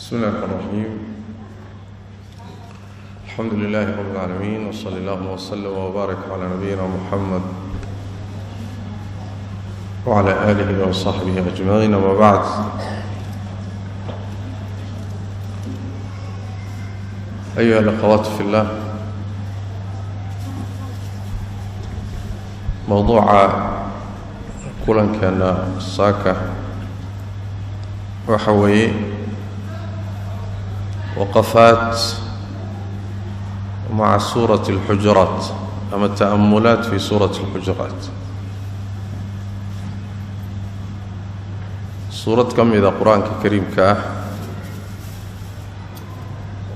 بسم الله الرحمن الرحيم. الحمد لله رب العالمين، وصلى الله وسلم وبارك على نبينا محمد وعلى آله وصحبه أجمعين. وما بعد، أيها الأخوات في الله، موضوع كلن كان ساكة وحوي وقفات مع سورة الحجرات، أما التأملات في سورة الحجرات. سورة كم إذا قرآن كريم كاه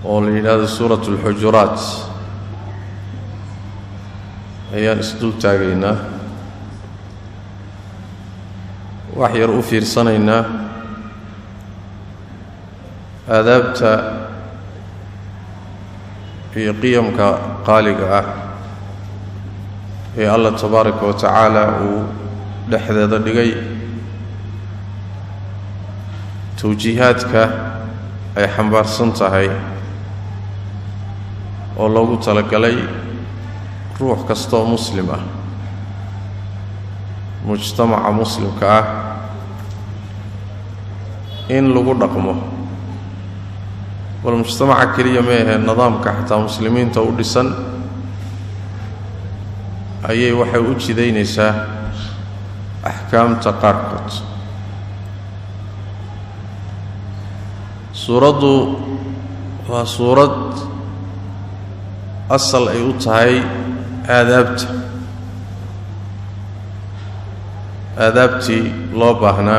ولهذا سورة الحجرات أيان اسدل تاغينا وحير أفير سنينا آدابت في قيمك قالقة يا الله تبارك وتعالى ودحذ ذلقي توجيهاتك أي حنبار سنتهي والله تلك لي روح كستو مسلمة مجتمع مسلم كأه إن لغو رقمه والمجتمع كليا ميه النظام كحتى مسلمين تودسن أي وحي وجدينيسا أحكام تقارقت. سورة وسورة أصل أي أتهي آدابتي لو باهنا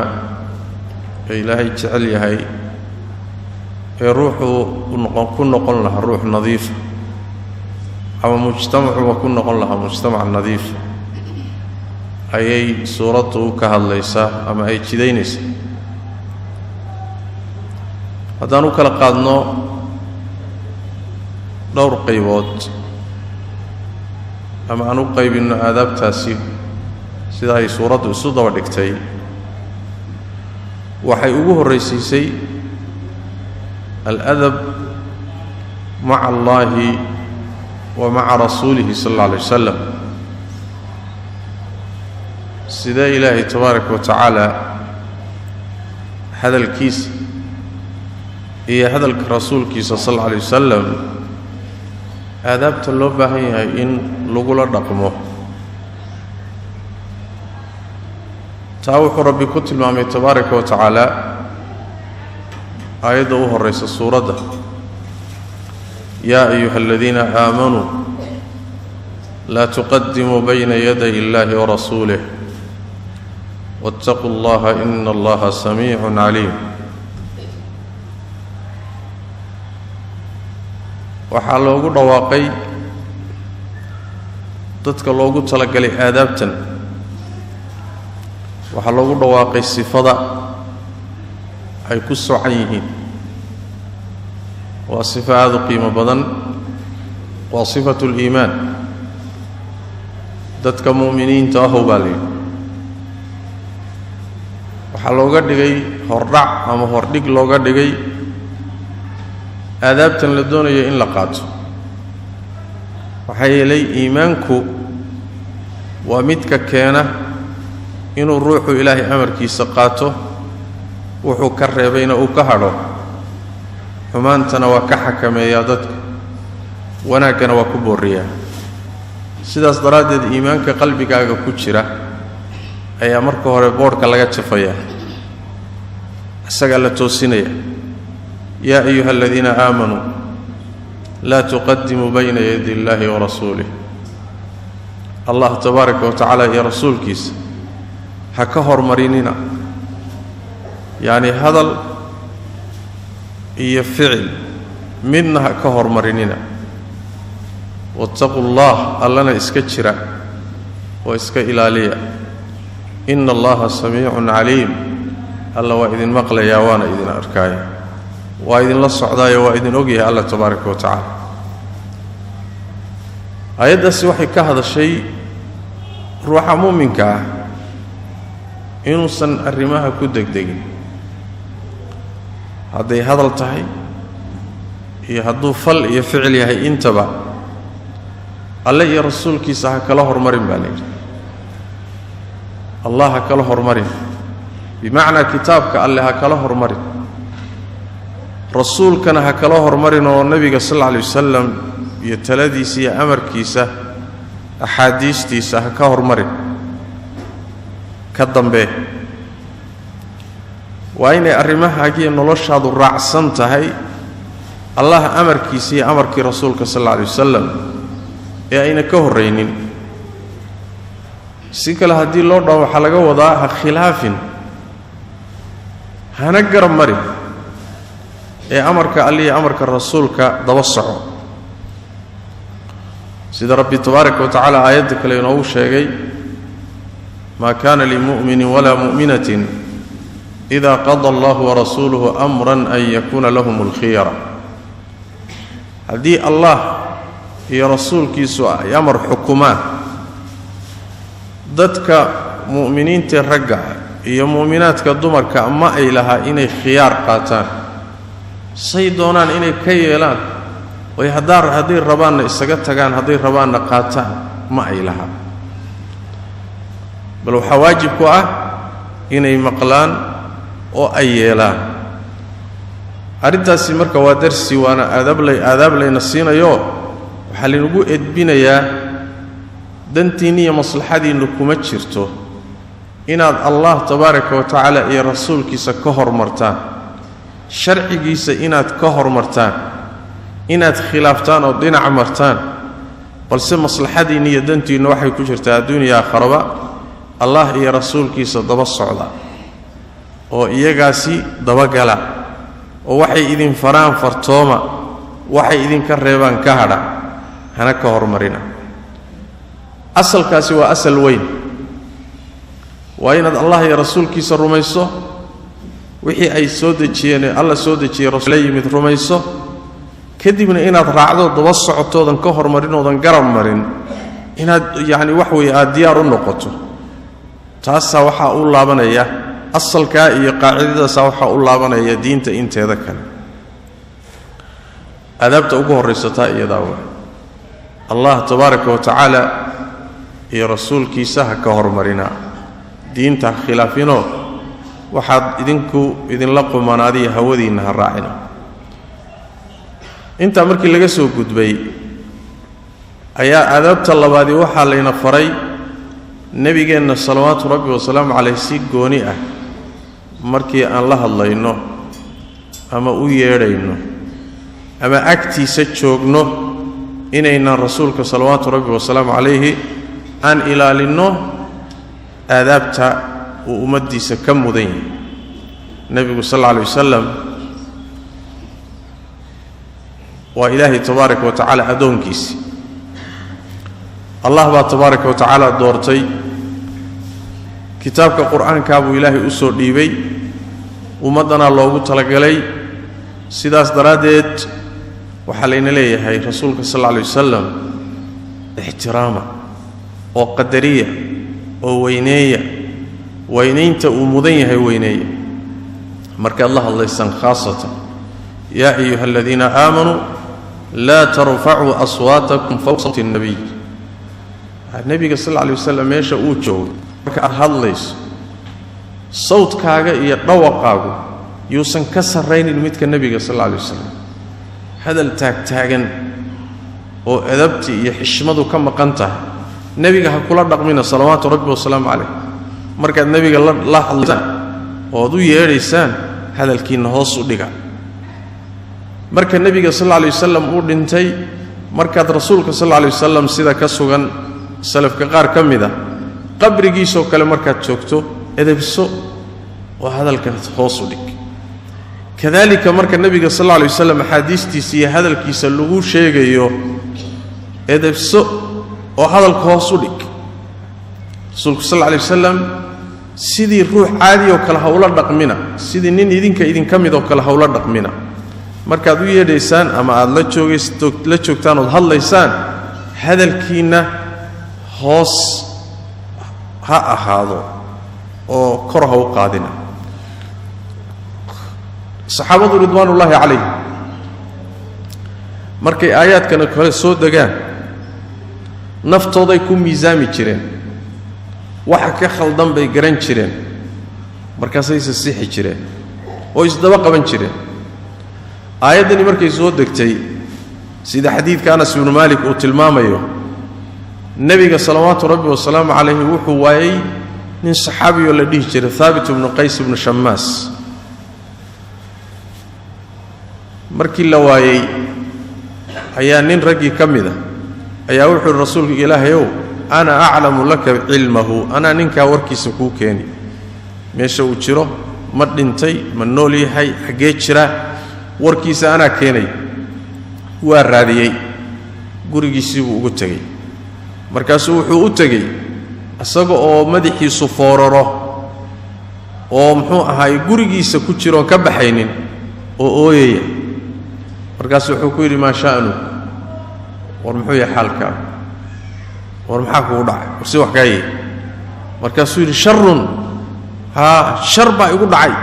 إلهي تعلي هاي الروح كن نقول لها الروح نظيف، أو مجتمع وكن نقول لها مجتمع نظيف. أي سورته كهالليسا أما أي كدينيس هذا نقول قادنا دور قيبات أما أنو قيب إن آداب تاسيب سيدا هي سورة السودة والدكتي وحي أبوه الرئيسي الأدب مع الله ومع رسوله صلى الله عليه وسلم. سيدا إلهي تبارك وتعالى هذا الكيس هي هذا الرسول كيس صلى الله عليه وسلم آدابت اللوبة هي إن لغل رقمه تاوح ربي كتل مامي تبارك وتعالى آياته الرئيس السورة يا أيها الذين آمنوا لا تقدموا بين يدي الله ورسوله واتقوا الله إن الله سميع عليم. waxaa loogu dhawaaqay dadka loogu talagalay aadaabtan, waxaa loogu dhawaaqay sifada ay ku socan yihiin. waa sifa aad u qiimo badan, waa sifatul iimaan. dadka mu'miniinta ah baa leeyahay waxaa looga dhigay hordhac ama hordhig looga dhigay آدابتن لدونية إن لقاته. وحي لي إيمانكو ومتك كينا إنو الروح إلهي أمر كي سقاته وحو كربين أو كهرو فمانتنا وكحك ميادتك وناكنا وكبوريا سيدا صدرات إيمانك قلبك آغا كتشرة أي أمركو هربورك لغا تشفيا أساقا لتوسينيا يا أيها الذين آمنوا لا تقدموا بين يدي الله ورسوله. الله تبارك وتعالى يا رسول كيس هكهر مريننا، يعني هذا يفعل منها كهر مريننا. واتقوا الله ألنا إسكتشرا وإسك إلاليا إن الله سميع عليم. الله وإذن مقل ياوانا إذن أركايا وإذن الله الصعداء وإذن أقيه الله تبارك وتعالى. أيضا سوحي كهذا الشيء روح مؤمنك إنو سن الرماها كدك دقين hadday hadal tahay iyo hadduu fal iyo ficil yahay intaba alle iyo rasuulkiisa ha kala hormarin baa leeyahay allah ha kala hormarin bimacnaa kitaabka alle ha kala hormarin rasuulkana ha kala hormarin oo nabiga sallallahu alayhi wasallam iyo taladiisa iyo amarkiisa axaadiistiisa ha ka hormarin ka dambe waa inay arrimahaagiiyo noloshaadu raacsan tahay allah amarkiisa iyo amarkii rasuulka sallallahu alayhi wasallam ee ayna ka horreynin si kale haddii loo dhaho waxaa laga wadaa ha khilaafin hana garab marin ee amarka alle iyo amarka rasuulka daba soco sida rabbi tabaaraka wa tacaala aayadda kale inoogu sheegay maa kaana limu'minin walaa mu'minatin idaa qada allahu warasuuluhu amran an yakuuna lahum alkhiyara haddii allah iyo rasuulkiisu ay amar xukumaan dadka mu'miniinta ragga iyo mu'minaadka dumarka ma ay lahaa inay khiyaar qaataan say doonaan inay ka yeelaan way hadday rabaanna isaga tagaan hadday rabaanna qaataan ma ay lahaa bal waxaa waajib ku ah inay maqlaan oo ay yeelaan arrintaasi marka waa darsi waana aadaab layna siinayo waxaa laynagu edbinayaa dantiinni iyo maslaxadiinnu kuma jirto inaad allah tabaaraka wa tacaala iyo rasuulkiisa ka hormartaan sharcigiisa inaad ka hormartaan inaad khilaaftaan oo dhinac martaan balse maslaxadiinni iyo dantiinnu waxay ku jirtaa adduuniya aakharaba allah iyo rasuulkiisa daba socda oo iyagaasi dabagala oo waxay idin faraan fartooma waxay idinka reebaan ka hadha hana ka hormarina asalkaasi waa asal weyn waa inaad allah iyo rasuulkiisa rumayso wixii ay soo dejiyeen alla soo dejiyey rasuul la yimid rumayso kadibna inaad raacdo daba socotoodan ka hormarinoodan garab marin inaad yacni wax weeye aad diyaar u noqoto taasaa waxaa u laabanaya asalkaa iyo qaacidadaasaa waxaa u laabanaya diinta inteeda kale adaabta ugu horraysataa iyadaa waa allah tabaaraka wa tacaala iyo rasuulkiisa ha ka hormarinaa diinta ha khilaafinoo waxaad idinla qumanaadiyo hawadiinna ha raacina intaa markii laga soo gudbay ayaa aadaabta labaadii waxaa layna faray nebigeenna salawaatu rabbi wasalaamu calayh si gooni ah markii aan la hadlayno ama u yeedhayno ama agtiisa joogno inaynan rasuulka salawaatu rabbi wasalaamu calayhi aan ilaalinno aadaabta uu ummaddiisa ka mudan yahay nebigu sal alla alay wasalam waa ilaahay tabaaraka wa tacaala addoonkiisi allah baa tabaaraka wa tacaala doortay kitaabka qur'aankaa buu ilaahay u soo dhiibay ummaddana loogu talagalay sidaas daraaddeed waxaa layna leeyahay rasuulka sal alla alay wasalam ixtiraama oo qadariya oo weyneeya weynaynta uu mudan yahay weyneeya markaad la hadlaysaan khaasatan yaa ayuha aladiina aamanuu laa tarfacuu aswaatakum fawqa sawti الnabiy nebiga sal alla alay wasalam meesha uu joogo marka aad hadlayso sawdkaaga iyo dhawaqaagu yuusan ka sarraynin midka nebiga sal alla alay wasalam hadal taagtaagan oo adabtii iyo xishmadu ka maqan tahay nebiga ha kula dhaqmina salawaatu rabbi wasalaamu calayh markaad nebiga la hadlaysaan ood u yeedhaysaan hadalkiinna hoos u dhiga marka nebiga sal alla alay wasalam uu dhintay markaad rasuulka sal alla alay wasalam sida ka sugan salafka qaar ka mid a qabrigiisoo kale markaad joogto edebso oo hadalka hoos u dhig kadalika marka nebiga sal alla alay wasalam axaadiistiisa iyo hadalkiisa lagu sheegayo edebso oo hadalka hoos u dhig rasuulku sal alla alay wasalam sidii ruux caadi oo kale hawla dhaqmina sidii nin idinka mid oo kale hawla dhaqmina markaad u yeedhaysaan ama aad la joogtaan ood hadlaysaan hadalkiinna hoos ha ahaado oo kor ha u qaadina saxaabadu ridwaanullaahi calayhim markay aayaadkana kale soo degaan naftooday ku miisaami jireen waxa ka khaldan bay garan jireen markaasay sixi jireen oo isdaba qaban jireen aayaddani markay soo degtay sida xadiidka Anas ibn Malik uu tilmaamayo nabiga salawaatu rabbi wa salaamu calayhi wuxuu waayay nin saxaabiyo la dhihi jiray Thabit ibn Qays ibn Shammas markii la waayay ayaa nin ragii kamida ayaa wuxuu rasuulku Ilaahayow ana a'lamu laka ilmahu ana ninka warkiisa ku keeni meesha uu jiro ma dhintay ma nool yahay xagee jira warkiisa ana keenay waa raadiyay gurigiisii uu ugu tagay markaas wuxuu u tagay asaga oo madaxiisu fooraro oo muxuu ahaay gurigiisa ku jiro ka baxaynin oo ooyaya markaas wuxuu ku yiri ma shaanu war muxuu yahay xalka war maxaa ku dhacay si wax kaayay markaas uu yiri sharrun sharba igu dhacay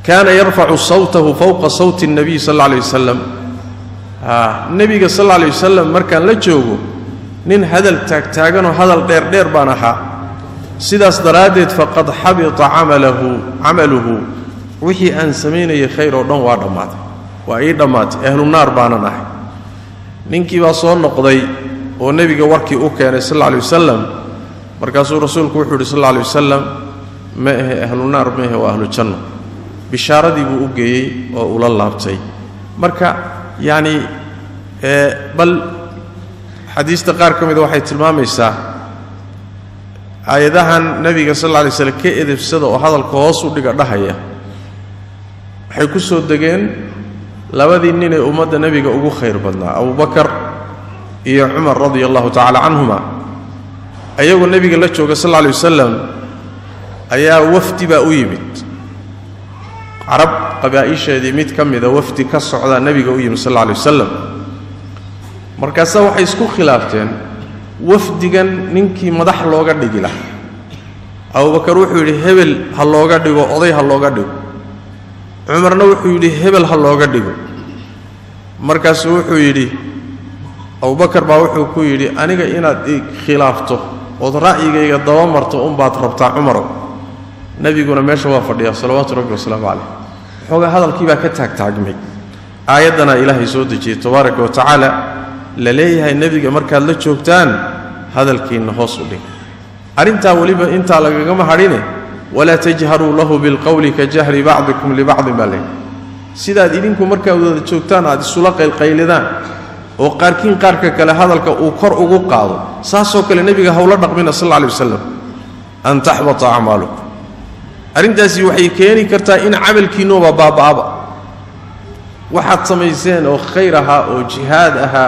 kana yarfa'u sawtahu fawqa sawti an-nabi sallallahu alayhi wasallam nabiga sallallahu alayhi wasallam markaan la joogo nin hadal taagtaagan oo hadal dheer baan ahaa sidaas daraadeed faqad habita amaluhu wixii aan sameeyay khayr oo dhan waa dhamaaday waa ii dhamaatay ahlu naar baanan ahay ninkii baa soo noqday oo nabiga warkii u keenay sallallahu alayhi wasallam markaasuu rasuulku wuxuu yiri sallallahu alayhi wasallam ma ahlu naar ma waa ahlu janno bishaaradii buu u geeyay oo ula laabtay marka yaani bal xadiista qaar kamid waxay tilmaamaysaa aayadahan nabiga sallallahu alayhi wasallam ka edebsada oo hadalka hoos u dhiga dhahaya waxay ku soo dageen labadii nin ee ummadda nabiga ugu khayr badnaa Abu Bakar iyo Umar radiyallahu ta'ala anhuma ayagu nabiga la jooga sallallahu alayhi wasallam ayaa wafdi baa u yimid arab qabaa'isheedii mid kamida wafdi ka socda nabiga u yimid sallallahu alayhi wasallam markaas waxay isku khilaafteen wafdigan ninkii madax looga dhigi lahaa Abu Bakar wuxuu yiri hebel ha looga dhigo oday ha looga dhigo Umarna wuxuu yiri hebel ha looga dhigo markaas wuxuu yiri Abu Bakar baa wuxuu ku yiri aniga inaad khilaafto oo ra'yigayga daba marto baad rabtaa Umar nabiguna meesha waa fadhiya salawaatu rabbi wa salaamu alayhi xoga hadalkii baa ka taagtaagmay aayadana Ilaahay soo dejiyay tabaaraka wa ta'ala la leeyahay nabiga markaad la joogtaan hadalkiina hoos u dhig arinta waliba inta lagaga mahadine wala tajharu lahu bil qawli ka jahri ba'dikum li ba'd malay sidaad idinku markaad wada joogtaan aad isula qaylqayladaan oo qaarkiin qaarka kale hadalka uu kor ugu qaado saasoo kale nabiga hawla dhaqmina sallallahu alayhi wasallam an tahbata a'malukum arintaasi waxay keeni kartaa in amalkiinu baaba'aba waxaad samayseen oo khayr aha oo jihaad aha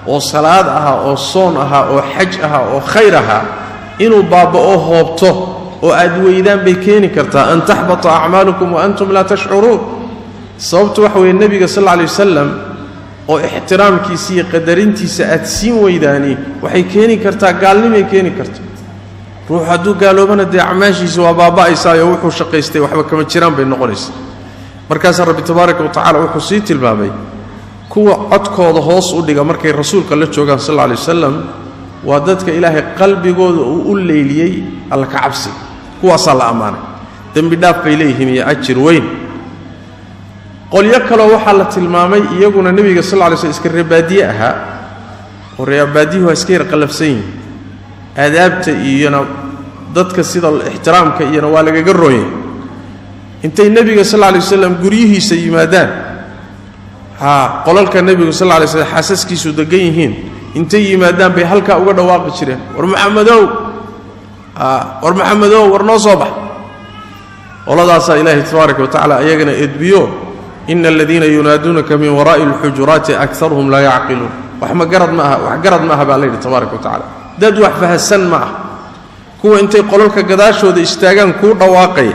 oo salaad aha oo soon aha oo xaj aha oo khayr aha inuu baaba'o hoobto oo aad weydaan bay keeni kartaa an tahbata a'malukum wa antum la tash'urun sababtu waxa weeye nabiga sallallahu alayhi wasallam oo ixtiraamkiisa iyo qadarintiisa aad siin weydaani waxay keeni kartaa gaalnimay keeni kartaa ruux hadduu gaaloobana dee acmaashiisa waa baaba'aysaa oo wuxuu shaqaystay waxba kama jiraan bay noqonaysaa markaas rabbi tabaaraka wa ta'ala wuxuu sii tilmaamay kuwa codkooda hoos u dhiga markay rasuulka la joogaan sallallahu alayhi wasallam waa dadka ilaahay qalbigooda uu u leeliyay alla ka cabsi kuwaas la amaanay dambi dhaaf bay leeyihiin iyo ajir weyn qolyo kale waxa la tilmaamay iyaguna nabiga sallallahu alayhi wasallam iska reebaadiye aha oo reebaadiyo iska yar qalafsan aadaabta iyo dadka sida ixtiraamka iyo waa laga garooyay intay nabiga sallallahu alayhi wasallam guriyihiisa yimaadaan qolalka nabiga sallallahu alayhi wasallam xasaskiisu degan yihiin intay yimaadaan bay halka uga dhawaaqi jireen war Muhammadow war noo soo bax oladaas ilaahi tabaaraka wa ta'ala ayagana edbiyo innal ladina yunadunaka min wara'i al-hujurati aktharuhum la ya'qilun wax garad ma aha baa ilaahi tabaaraka wa ta'ala dad wax fahasan ma ah kuwa intay qolalka gadaashooda istaagaan ku dhawaaqay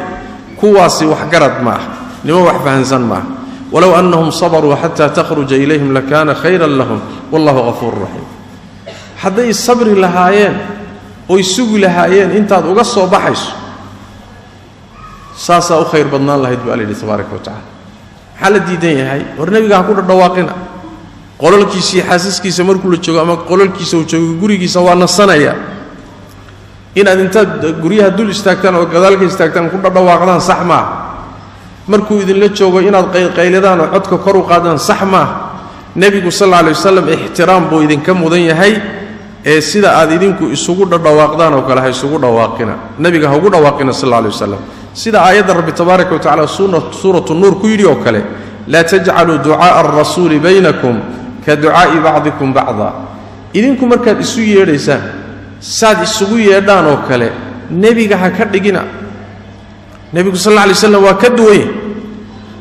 kuwaasi wax garad ma ah nimo wax fahansan ma ah ولو أنهم صبروا حتى تخرج إليهم لكان خيرا لهم والله غفور رحيم حتى الصبر لهايين ويسوق لهايين انت أغصوا بحيس ساسا خير بدنا الله يدعو عليه تبارك وتعالى حال ديدين هاي ورنبي كل دواقنا قولوا لك شيء حاسس كي سمر كل شيء أما قولوا لك شيء وجوري كي سوى نصنا يا إن أنت جوريها دول استكتان وكذلك استكتان كل دواقنا صح ما مركو إذن لا شيء وإن قيلدان وعدك كرو قادن صح ما نبي صلى الله عليه وسلم احترام بو إذن كم وذين هاي سيدا آدينكو يسوقوا دواقدان وكلا هاي يسوقوا دواقنا نبي كهوقوا دواقنا صلى الله عليه وسلم سيدا آيات رب تبارك وتعالى سورة النور كيري وكلا لا تجعلوا دعاء الرسول بينكم كدعاء بعضكم بعضا إذنكم مركب إسوية ريسان ساد إسوية دان وكلا نبي كهكردقنا نبي صلى الله عليه وسلم وكدوي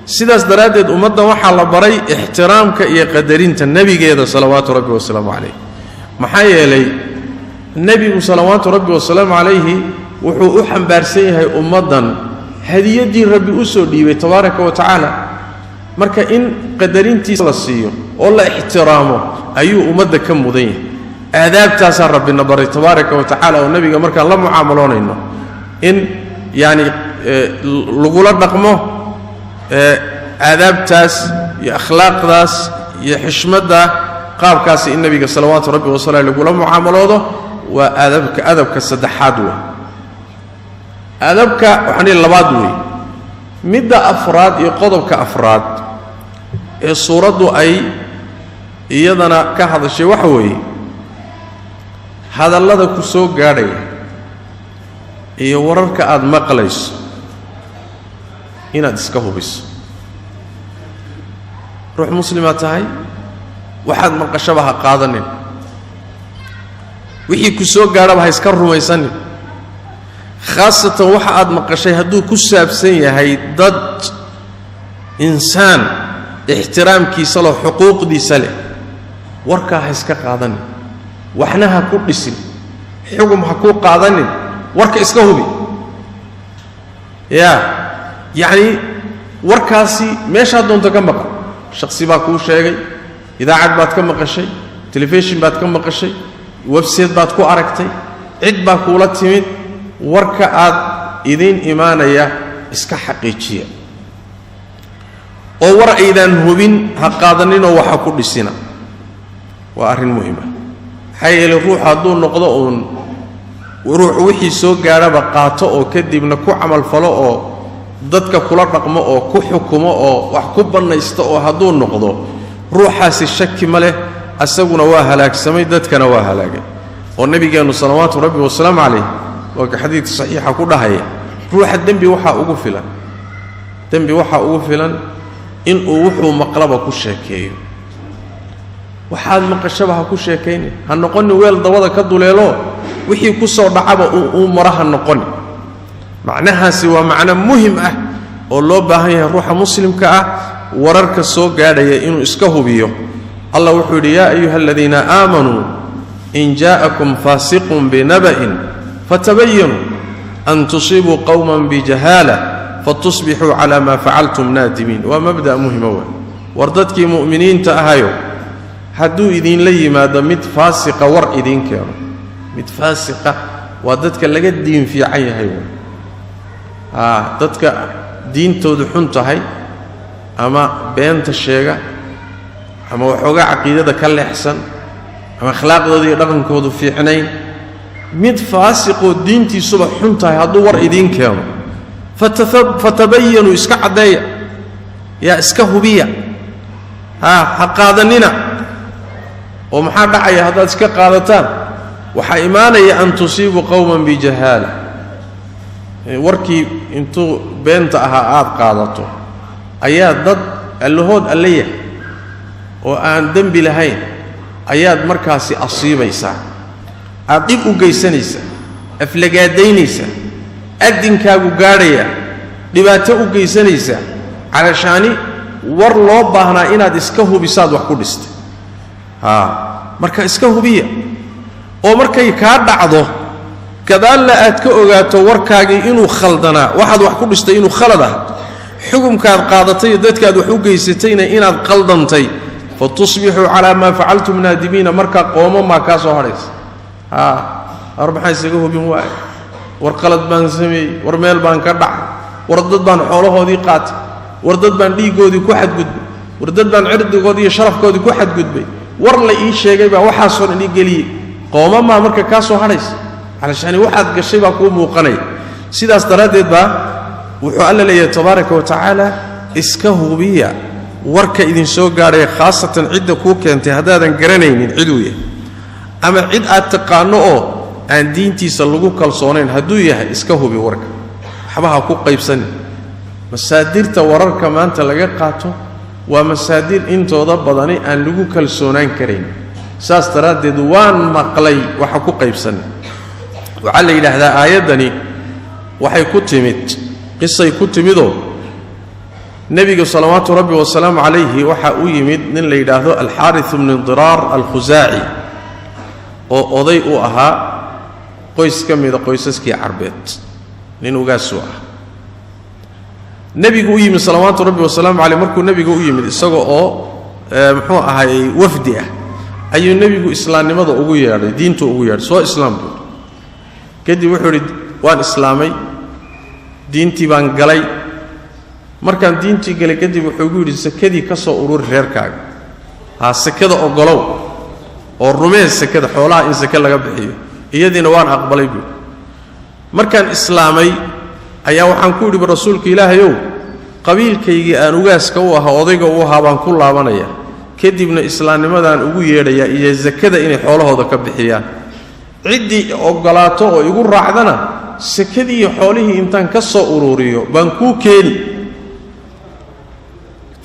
سيدا سدرادد أمدنا وحال بري احترامك إيا قدرين النبي جيدا صلوات ربي والسلام عليه محايا لي النبي صلوات ربي والسلام عليه وحو أحن بارسيها أمدنا هذه دين ربي أسودي تبارك وتعالى marka in qadarintiisa la siiyo oo la ixtiraamo ayuu umada ka mudan yahay aadaabtaas rabbina bari tabaaraka wa taala oo nabiga marka la muaamaloonayno in yaani lagu la dhaqmo aadaabtaas iyo akhlaaqdaas iyo xishmada qaabkaas in nabiga salawaatu rabbi wa sallallahu lagu la muaamaloodo waa adabka saddexaad waa adabka waxani labaad way midda afraad iyo qodobka afraad ee suuradu ay iyadana ka hadashay waxa weeye hadallada ku soo gaadhaya iyo wararka aad maqlayso inaad iska hubiso ruux muslima tahay waxaad maqashaba ha qaadanin wixii ku soo gaadhaba ha iska rumaysanin khaasatan waxa aad maqashay hadduu ku saabsan yahay dad insaan ixtiraamkiisa leh xuquuqdiisa leh warkaa ha iska qaadanin waxna ha ku dhisin xugum ha ku qaadanin warka iska hubi yani warkaasi meeshaa doonta ka maqan shakhsi baa kuu sheegay idaacad baad ka maqashay telefishin baad ka maqashay website baad ku aragtay cid baa kuula timid warka aad idin imaanaya iska xaqiijiya oo war aydan hubin ha qaadanin oo waxa ku dhisina waa arrin muhiim ah hay'al ruux haduu noqdo oo ruux wixii soo gaaraba qaato oo kadibna ku amal falo oo dadka kula dhaqmo oo ku xukumo oo wax ku banaysto oo haduu noqdo ruuxaasi shaki ma leh asaguna waa halaagsamay dadkana waa halaagay oo nabigeenu salawaatu rabbi wa salaam alayhi وكحديث صحيح أقول هاي روح الدنبي وحى أقفلا دنبي وحى أقفلا إن أوحوا مقلبة كشاكين وحال مقشبها كشاكين هنقولن ويل ضوضة كدو ليلو وحي كسر دعابة أمرها هنقولن معناها سوى معنى مهم والله بهاي روح مسلم كأ وررك السوق قاعد إنه إسكه بيه الله وحول يا أيها الذين آمنوا إن جاءكم فاسق بنبأ فتبينوا أن تصيبوا قوما بجهالة فتصبحوا على ما فعلتم نادمين ومبدأ مهم وردتك مؤمنين تأهيو حدو إذين لي ماذا متفاسق ور إذين كانوا متفاسقة وردتك لقد دين في عيها ردتك دين تودحون تهي أما بينت الشيء أما وحوقع عقيدة كالي حسن أما أخلاق ذي رغم كودو في حنين mid faasiqo diintiisu xun tahay haduu war idin keeno fatabayanu iska cadeeya ya iska hubiya ha qaadanina oo maxaa dhacaya hadaad iska qaadataan waxa iimaanaya an tusiibu qawman bi jahala warkii intuu beenta aad qaadato ayaa dad allahood alleeyahay oo aan dambi lahayn ayaad markaasi asiibaysaa adib u geysanaysa aflagaadaynaysa adinkaagu gaadhaya dhibaato u geysanaysa علشان war loo baahnaa inaad iska hubisaad wax ku dhistay marka iska hubiya oo markay ka dhacdo kadaal la aad ka ogaato warkaagi inuu khaldana waxaad wax ku dhistay inuu khalada xukumkaad qaadatay dadkaad wax u geysatayna inaad qaldantay fatusbihu ala ma fa'altum nadimina marka qooma ma ka soo hareys arbaxa isaga hubin waa war qalad baan sameey war meel baan ka dhac wardad baan xoolahoodii qaatay wardad baan dhiigoodii ku xadgudbay wardad baan cirdigoodii iyo sharafkoodii ku xadgudbay war la ii sheegay baa waxaasoo dhan ii geliyey qoomamaa marka kaa soo hadhaysa علشان واحد قشيبا كو موقني سيداس داراديد با وحو الله ليه تبارك وتعالى اسكهو بيا وركا إذن سو غاري خاصة عدة كو كنتي هدادن غرانينين عدوية أما عد أتقانو أن دينتي سلوكو كالصونين هدوية اسكهو بي وركا حباها كو قيبسن مسادير تورر كمان تلقى قاتو ومسادير انتو ضبضاني أن لوكو كالصونين كرين ساس داراديد وان مقلي وحكو قيبسن وعلى إلى هذا آياتني وحي كتمت قصة كتمدو نبي صلوات ربي والسلام عليه وحا أيمد نن ليلاه الحارث من الضرار الخزاعي وضيء أها قيس كم إذا قيسسكي عربت ننو قاسوا نبي أيمد صلوات ربي والسلام عليه مركو نبي أيمد سقوا محوها هاي وفدية أي النبي إسلام ماذا أقويار دينته أقويار سواء إسلام دو كدي وحوري وان إسلامي دينتي بان قلي مركان دينتي قلي كدي وحوري سكدي كسو أرور ريركاق ها سكده أقلو والرمين سكده حولها إن سكده لقبحيه إيادي نوان أقبلي بي مركان إسلامي أيها وحنكوري برسولك إله يو قبيل كيجي أنوغاس كوها وضيق وها بان كل عبانيا كدي من إسلام ماذا أقوي يا إيا زكده إني حوله هذا كبحيان عدي أقلاته ويقول راعدنا سكدي حوله إنتان كسو أروريو بانكو كيني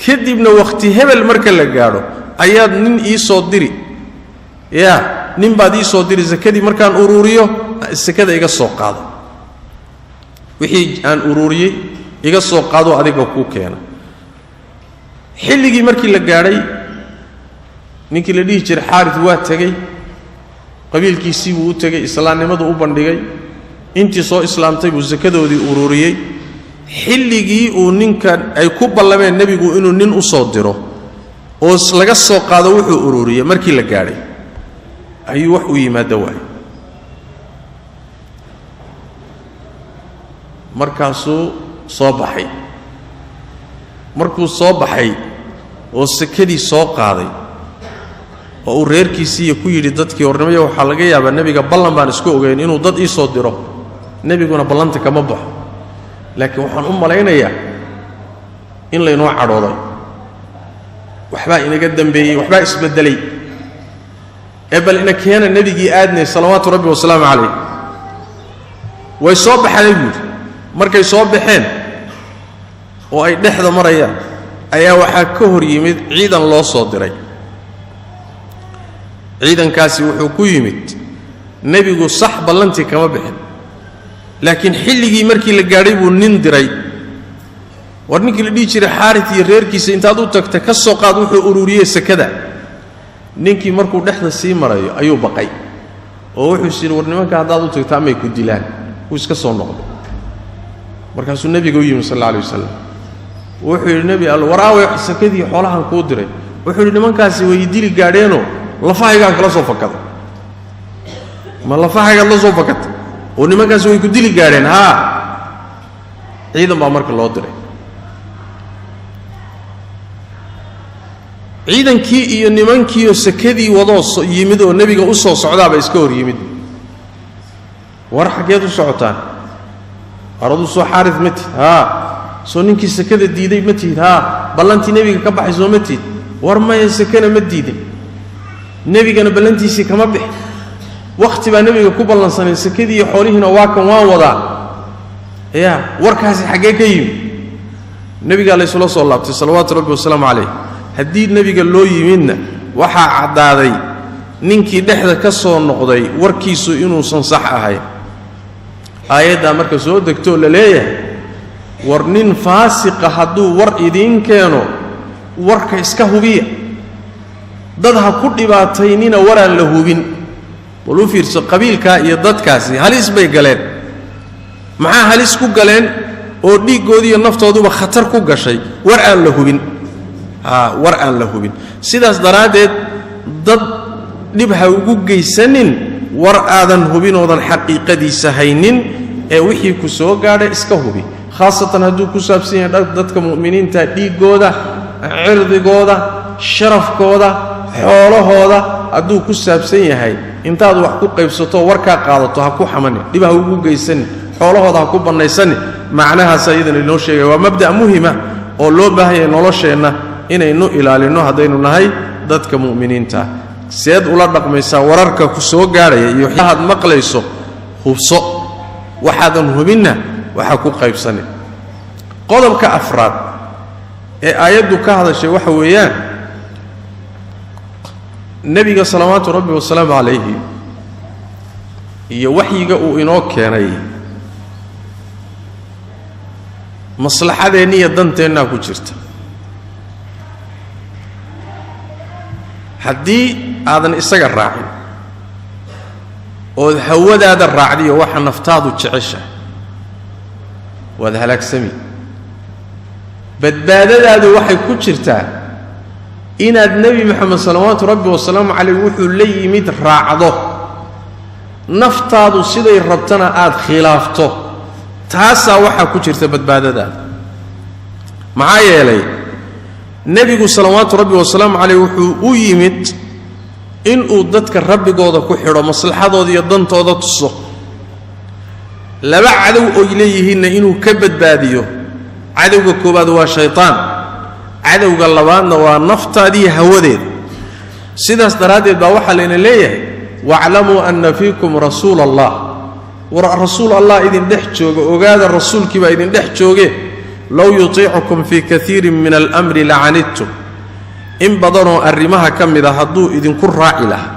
كدي ابن وقتي هبل مركل لقارو أياد نين إيسو ديري يا نين بعد إيسو ديري سكدي مركان أروريو السكدة إيقا سو قادو وحي أن أروري إيقا سو قادو أديك وكو كينا حلقي مركل لقاري نينكي لديه جير حارث واتكي qabiilkiisii buu u tagay islaamnimadu u bandhigay intii soo islaamtay buu zakadoodii ururiyay xilligii uu ninkan ay ku ballameen nabigu inuu nin u soo diro oo laga soo qaado wuxuu ururiyay markii la gaaray ayuu wax u yimaado waay markaasuu soo baxay markuu soo baxay oo sakadii soo qaaday oo reerkiisii ku yiri dadkii warnimada waxa laga yaabaa nabiga ballan baan isku ogeyn inuu dad ii soo diro nabiguna ballanta kama baxo laakiin waxaan u malaynayaa in la inoo cadhooday waxba inaga dambeeyay waxba isbedelay bal ina keena nabigii aadnay salawaatu rabbi wa salaamu alayhi way soo baxeen markay soo baxeen oo ay dhexda marayaan ayaa waxa ka hor yimid ciidan loo soo diray ciidankaasi wuxuu ku yimid nabigu sax ballantii kama bixin laakiin xilligii markii la gaaray buu nin diray war ninkii la dhigi jiray xaarith iyo reerkiisa intaad u tagta ka soo qaad wuxuu ururiyay sakada ninkii markuu dhexda sii marayo ayuu baqay oo wuxuu yiri war nimanka hadaad u tagta ama ay ku dilaan uu iska soo noqday markaasuu nabiga u yimid sallallahu alayhi wasallam wuxuu yiri nabi alla waraawe sakadii xoolahan ku diray wuxuu yiri nimankaasi way dili gaadheeno lafahaygaan kala soo fakada ma lafahayga la soo fakata oo nimankaas way ku dili gaareen ha ciidan baa marka loo diray ciidankii iyo nimankii oo sakadii wado yimid oo nabiga u soo socdaaba iska hor yimid war xageed u socotaan aradu soo xaarith mati ha soo ninkii sakada diiday mati ha ballantii nabiga ka baxay soo mati war ma sakana ma diidin nabigana ballantiisii kama bix waqti baa nabiga ku ballansanay sakadii xoolihiina waa kan waan wadaa ya warkaasi xagee ka yimid nabiga alayhi soo laabtay salawaatu rabbi wasalaamu alayhi haddii nabiga loo yimidna waxaa cadaaday ninkii dhexda ka soo noqday warkiisu inuusan sax ahayn aayadda marka soo degto la leeyahay war nin faasiqa hadduu war idiin keeno warka iska hubiya dad ha ku dhibaataynina waraan la hubin walu fiirso qabiilka iyo dadkaasi halis bay galeen maxaa halis ku galeen oo dhiigoodii naftooduba khatar ku gashay war aan la hubin war aan la hubin sidaas daraadeed dad dhib ha ugu geysanin war aadan hubin oodan xaqiiqadiisa haynin ee wixii ku soo gaadhay iska hubi خاصة هدو كسابسين دادك مؤمنين تأديق قودة عرض قودة شرف قودة حوله هذا هدو كسابسين هاي انت هذا وحكو قيبسطو وركا قادتو هكو حماني ديبا هكو قيساني حوله هذا هكو بنيساني معناها سيدنا لنوشي ومبدأ مهمة ولو باهي نولوشينا إنه إلى لأنه هدينو نهي دادك مؤمنين تا سيد أولاد نقميسا وراركا كسو قاري يحيهاد مقليسو خبصو وحادا مهمنا وحكو قيبساني قولبك أفراد آيادو كهذا الشيء وحويان النبي صلوات ربي والسلام عليه يوحيق إنو كياني مصلحة دينية دانتينا كجرت حدي هذا إساق الراعي وهود هذا الراعي وحا نفتاضو تشعشه وهذا هلاك سمي بدبادة هذا وحي كجرتا إن النبي محمد صلوات ربي والسلام عليه وحو لي يميد راعضه نفتاضو سيدي ربطنا آد خلافته تاسا وحا كجرتا بدبادة هذا معايا لي النبي صلوات ربي والسلام عليه وحو يميد إن أودتك الرب قوضا كحيرا مصلحة ذي يضنط وذا تصو لبع عدو إليهن إنه كبد باديو عدو كوباد وشيطان عدو قلبان ونفتا دي هودين سيداس درادي باوحا لين ليه واعلموا أن فيكم رسول الله ورسول الله إذن دحجوغ وقاد الرسول كبا إذن دحجوغ لو يطيعكم في كثير من الأمر لعنتم إن بدنوا الرماها كم إذا هدو إذن كن راعي لها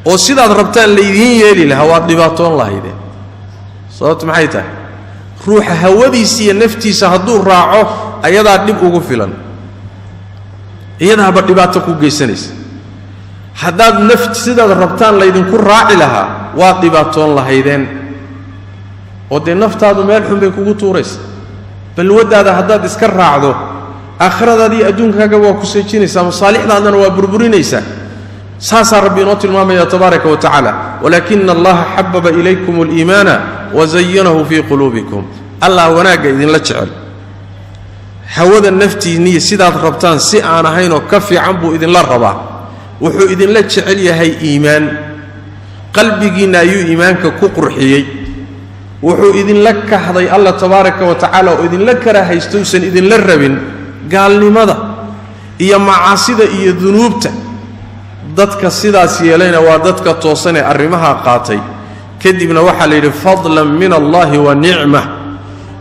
وسيداد ربطان ليذين يلي لها وادباتون الله إذن صوت معيته روح هوديسي نفتي سهدو راعو أيضا نبقوا فيلا أيضا بدباتكو جيسانيس حداد نفت سيداد ربطان ليذين كن راعي لها وادباتون الله إذن ودي نفت هذا مالحهم بيكو توريس بل ود هذا حداد اسكر راعدو آخرة دي أدونك كاكوا كسيجينيسا مصالح هذا وبربرينيسا ساسا ربي نوتي المامية تبارك وتعالى ولكن الله حبب إليكم الإيمان وزينه في قلوبكم الله وناقا إذن لا تشعل حوذا النفتي نية سيدات ربطان سيئانا هينو كفي عنبو إذن لا ربا وحو إذن لا تشعل يهي إيمان قلبي نايو إيمانك كقرحيي وحو إذن لك حضي الله تبارك وتعالى وإذن لك راهي استوسن إذن للربن قال لماذا إيا معاصدة إيا ذنوبته dadka sidaas yeelayna waa dadka toosan ee arrimaha qaatay kadibna waxa la yiri fadlan min Allah wa ni'ma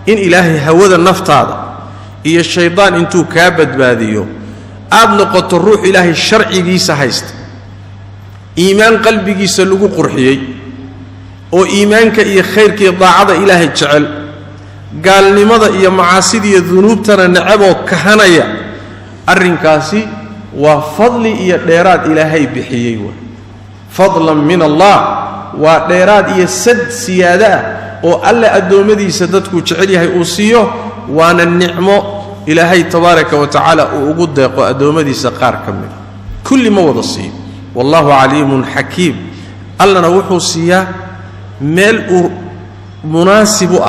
in ilaahi hawada naftaada iyo shaydaan intuu ka badbaadiyo aad noqoto ruux ilaahi sharcigiisa haysta iimaan qalbigiisa lagu qurxiyay oo iimaanka iyo khayrka iyo daacada ilaahi jecel gaalnimada iyo macaasida iyo dunuubtana nacabo kahanaya arrinkaasi وفضل يديرات إلهي بحيي فضلا من الله وديرات يسد سيادة وألا أدومدي سددكو تعليها أوصيه وانا النعمة إلهي تبارك وتعالى وقد أدومدي سقار كمل كل ما وضصيه والله عليم حكيم ألا نوحو سياه ميل مناسبه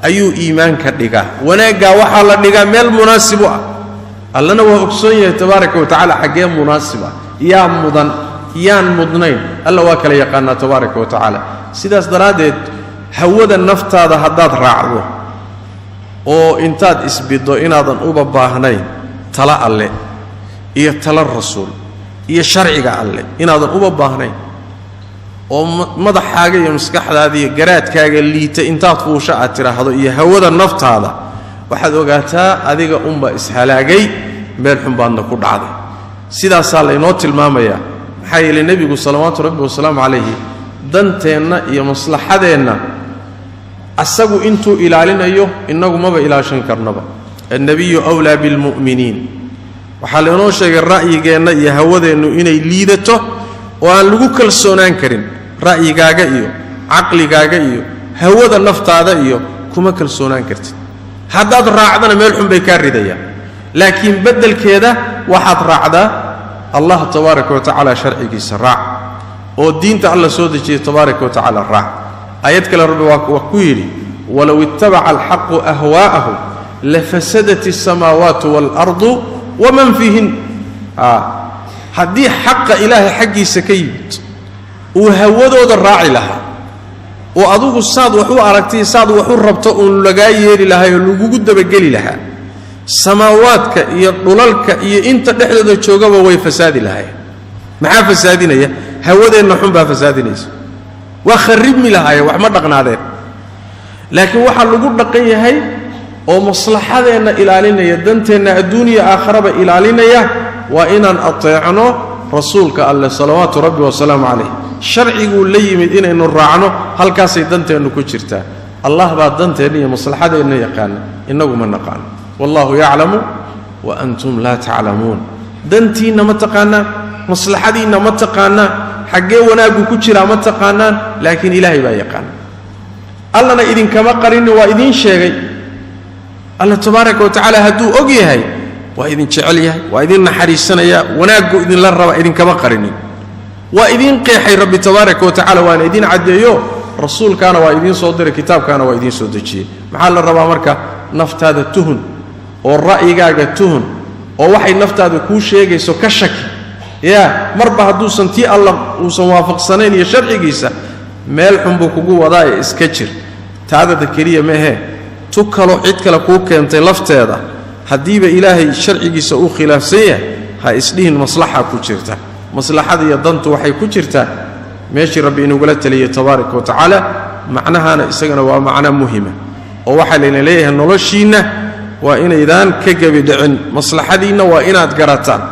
أيو إيمان كدقا ونقا وحالا نقا ميل مناسبه الله هو أقصيه تبارك وتعالى حقين مناسبة يا مضن يا مضنين الله واكل يقانا تبارك وتعالى سيداس درادت هود النفط هذا هداد راعوه أو إنتاد إسبيدو إنادن أوبا باهنين تلا الله إيه تلا الرسول إيه شرعي الله إنادن أوبا باهنين ومضى حاجة يمسكح هذه قرات كاجا اللي إنتاد فوشاء ترى هذا إيه هود النفط هذا waxaad ogaataa adiga umba ishalaagay meel xun baadna ku dhacday sidaas la inoo tilmaamaya maxay yeelay nabigu sallallahu alayhi wa sallam alayhi danteena iyo maslaxadeena asagu intuu ilaalinayo inagu maba ilaashan karnaba an-nabiyyu awla bil mu'minin waxa la inoo sheegay ra'yigeena iyo hawadeenu inay liidato oo aan lagu kalsoonaan karin ra'yigaaga iyo aqligaaga iyo hawada naftaada iyo kuma kalsoonaan kartid haddaad raacdana meel xun bay ka ridayaan laakiin bedelkeeda waxaad raacdaa Allah tabaaraka wa ta'ala sharcigiisa raac oo diinta Allah soo dejiyay tabaaraka wa ta'ala raac ayad kale rabbi waa ku yiri ولو اتبع الحق أهواءهم لفسدت السماوات والأرض ومن فيهن هدي حق إله حقي سكيت وهودو الراعي لها وأضوك الصاد وحو أركتي صاد وحو ربطه لغاية لها يلوغو قد بقلي لها سماواتك يطلالك انت نحن تشوغا وي فساد لها معا فسادين هي هودا النحن بها فسادين وخربني لها وحما دقنا ذلك لكن waxa lagu dhaqan yahay oo maslaxadeena ilaalinaya danteena adduunyo aakhiraba ilaalinaya waa inaan ateecno rasuulka Allah salawaatu rabbi wa salaamu alayhi sharcigu la yimid inaynu raacno halkaas ay danteenu ku jirtaa Allah baa danteena iyo maslaxadeena yaqaan inagu ma naqaan wallahu ya'lamu wa antum la ta'lamun dantiina ma taqaana maslaxadiina ma taqaana xagee wanaagu ku jira ma taqaanaan laakiin ilaahay baa yaqaan allana idin kama qarin waa idin sheegay Allah tabaaraka wa taala haduu og yahay waa idin jecel yahay waa idin naxariisanaya wanaagu idin la raba idin kama qarin waa idin qeexay rabbi tabaaraka wa taala waa idin cadeeyo rasuulkaana waa idin soo diray kitaabkaana waa idin soo dejiyay maxaa la rabaa marka naftaada tuhun oo ra'yigaaga tuhun oo waxay naftaada ku sheegayso ka shaki ya marba haduu santi Allah uu soo waafaqsanayn iyo sharcigiisa meel xun buu kugu wadaa iska jir taadada kaliya ma ahe tukalo cid kale ku keentay lafteeda hadiiba ilaahay sharcigiisa uu khilaafsan yahay ha isdhihin maslaxa ku jirta maslaxada iyo dantu waxay ku jirtaa meeshii rabbi inuu gala taliyo tabaaraka wa taala macnahaana isagana waa macna muhiima oo waxa leeyahay noloshiina waa inaydaan ka gabi dhicin maslaxadiina waa inaad garataan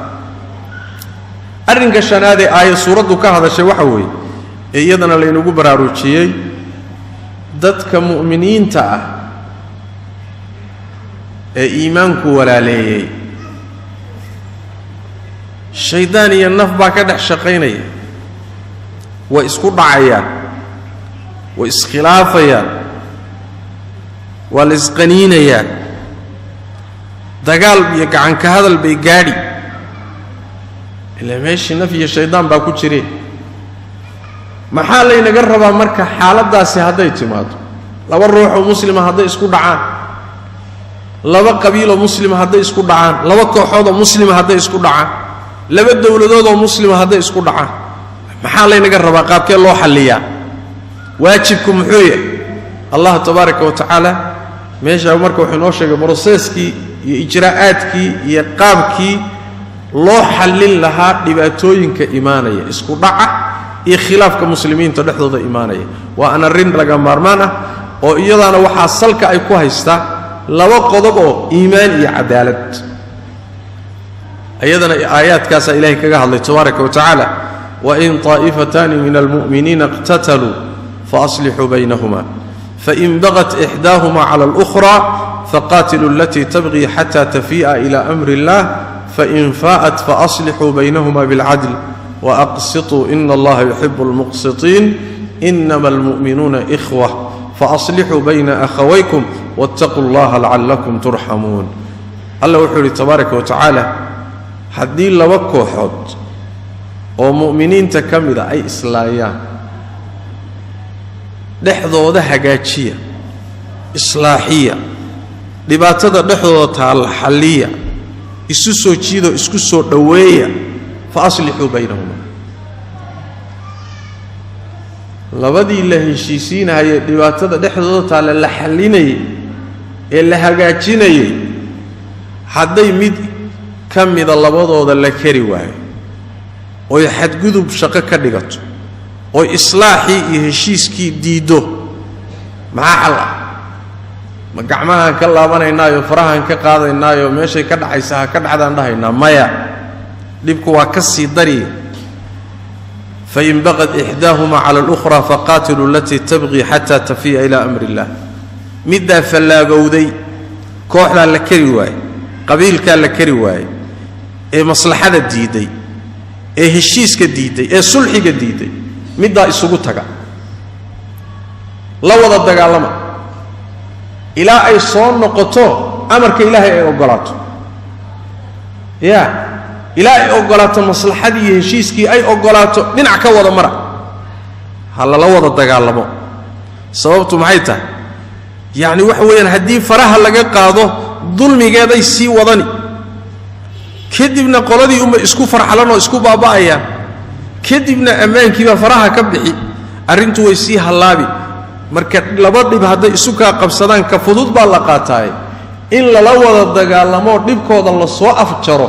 arrinka shanaad ee ay suuradu ka hadashay waxa weeye iyadana laynagu baraarujiyay dadka mu'miniinta ah ee iimaanku walaaleeyay shaydaan iyo naf baa ka dhex shaqaynaya way isku dhacayaan way iskhilaafayaan waa la isqaniinayaan dagaal iyo gacan ka hadal bay gaadhi ilaa meeshii naf iyo shaydaan baa ku jireen maxaa laynaga rabaa marka xaaladaasi haday timaado laba ruux oo muslima haday isku dhacaan laba qabiil oo muslima haday isku dhacaan laba kooxood oo muslima haday isku dhacaan laba dawladood oo muslima haday isku dhacaan maxaa laynaga rabaa qaabkee loo xalliyaa waajibku muxuu yahay Allah tabaaraka wa taala meesha marka wuxuu noo sheegay processkii iyo ijraa'aadkii iyo qaabkii loo xallin lahaa dhibaatooyinka iimaanaya isku dhaca iyo khilaafka muslimiinta dhexdooda iimaanaya waa ana rin laga maarmaan ah oo iyadana waxa salka ay ku haystaa laba qodob oo iimaan iyo cadaalad ayadana aayaadkaas ilaahay kaga hadlay tabaaraka wa taala wa in ta'ifatan min almu'minina iqtatalu fa aslihu baynahuma fa in baghat ihdahuma 'ala al-ukhra faqatilu allati tabghi hatta tafi'a ila amri Allah fa in fa'at fa aslihu baynahuma bil 'adl وأقسطوا إن الله يحب المقسطين إنما المؤمنون إخوة فأصلحوا بين أخويكم واتقوا الله لعلكم ترحمون الله وحده تبارك وتعالى حدين لوكو حد ومؤمنين تكمل أي إصلاحيان لحظة ده حاجاتية إصلاحية لبعتها لحظة الحلية إسسو تشيدو إسكسو دوية فأصلحوا بينهما لبدي الله هشيسين هي دباتة دحضة على الحليني اللي هجاجيني حدي مد كم مد الله وضع ذا كري واي ويحد جذب شقة كدقت وإصلاحي يهشيس كي ديدو مع الله ما جمعها كلا بنا ينايو فرحان كقاضي ينايو ماشي كده عيسها كده عدا عندها مايا لبكوا كسي دري فإن بغت إحداهما على الأخرى فقاتلوا التي تبغي حتى تفيء إلى أمر الله مدى فلا قودي كوحنا لكريواي قبيل كان لكريواي مصلحة الديدي هشيس كديدي صلح كديدي مدى إسقطها لا وضع الدقالما إلى أي صون نقطه أمرك إلهي أقلاته يا إلهي أقلاته مصلحتي هشيسكي أي أقلاته ننع كوضا مرة هلا لا وضع الدقالما سببته معيته يعني وحوين هدي فرها لقى قاضه ظلم قاضي سي وضني كدبنا قلدي اسكو فرح لنا اسكو بابايا كدبنا أمان كيف فرها كبحي أرنتو ويسي هلابي marka laba dhib haday isu ka qabsadaan ka fudud baa la qaatay in la wada dagaalamo dhibkooda la soo afjaro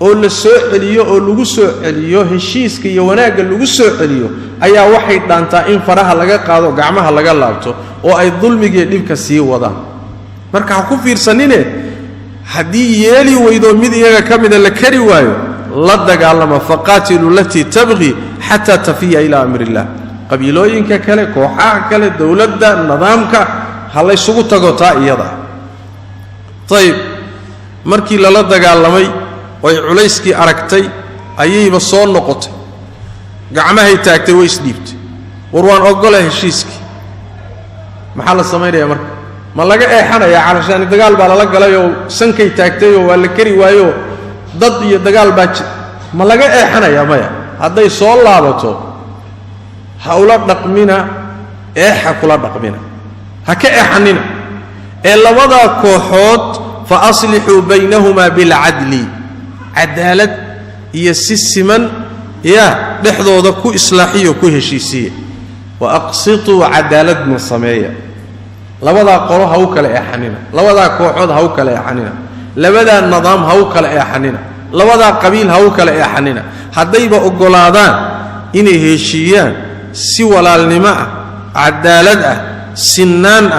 oo la soo celiyo oo lagu soo celiyo heshiiska iyo wanaaga lagu soo celiyo ayaa waxay dhaantaa in faraha laga qaado gacmaha laga laabto oo ay dulmiga dhibka sii wadaan marka ha ku fiirsanine hadii yeeli weydo mid iyaga kamid la kari waayo la dagaalama faqatilu lati tabghi hatta tafiya ila amrillah qabiilooyinka kale kooxaha kale dawladda nidaamka hal isugu tago taa iyada tayib markii la dagaalamay way culayskii aragtay ayayba soo noqotay gacmahay taagtay way isdhiibtay warwaan ogolay heshiiski maxaa la sameeyay marka ma laga eexanaya calashaan dagaal baa la galay oo sankay taagtay oo wala kari waayo dad iyo dagaal baa ma laga eexanaya maya haday soo laabato hawla dhaqmina eexa kula dhaqmina haka eexanina ee labada kooxood fa aslihu baynahuma bil adli adalad iyo siman ya dhexdooda ku islaaxiyo ku heshiisiye wa aqsitu adalad musameeya labada qolo haw kala eexanina labada kooxood haw kala eexanina labada nidaam haw kala eexanina labada qabiil haw kala eexanina hadayba ogolaadaan inay heshiiyaan si walaalnimo cadaalad sinaan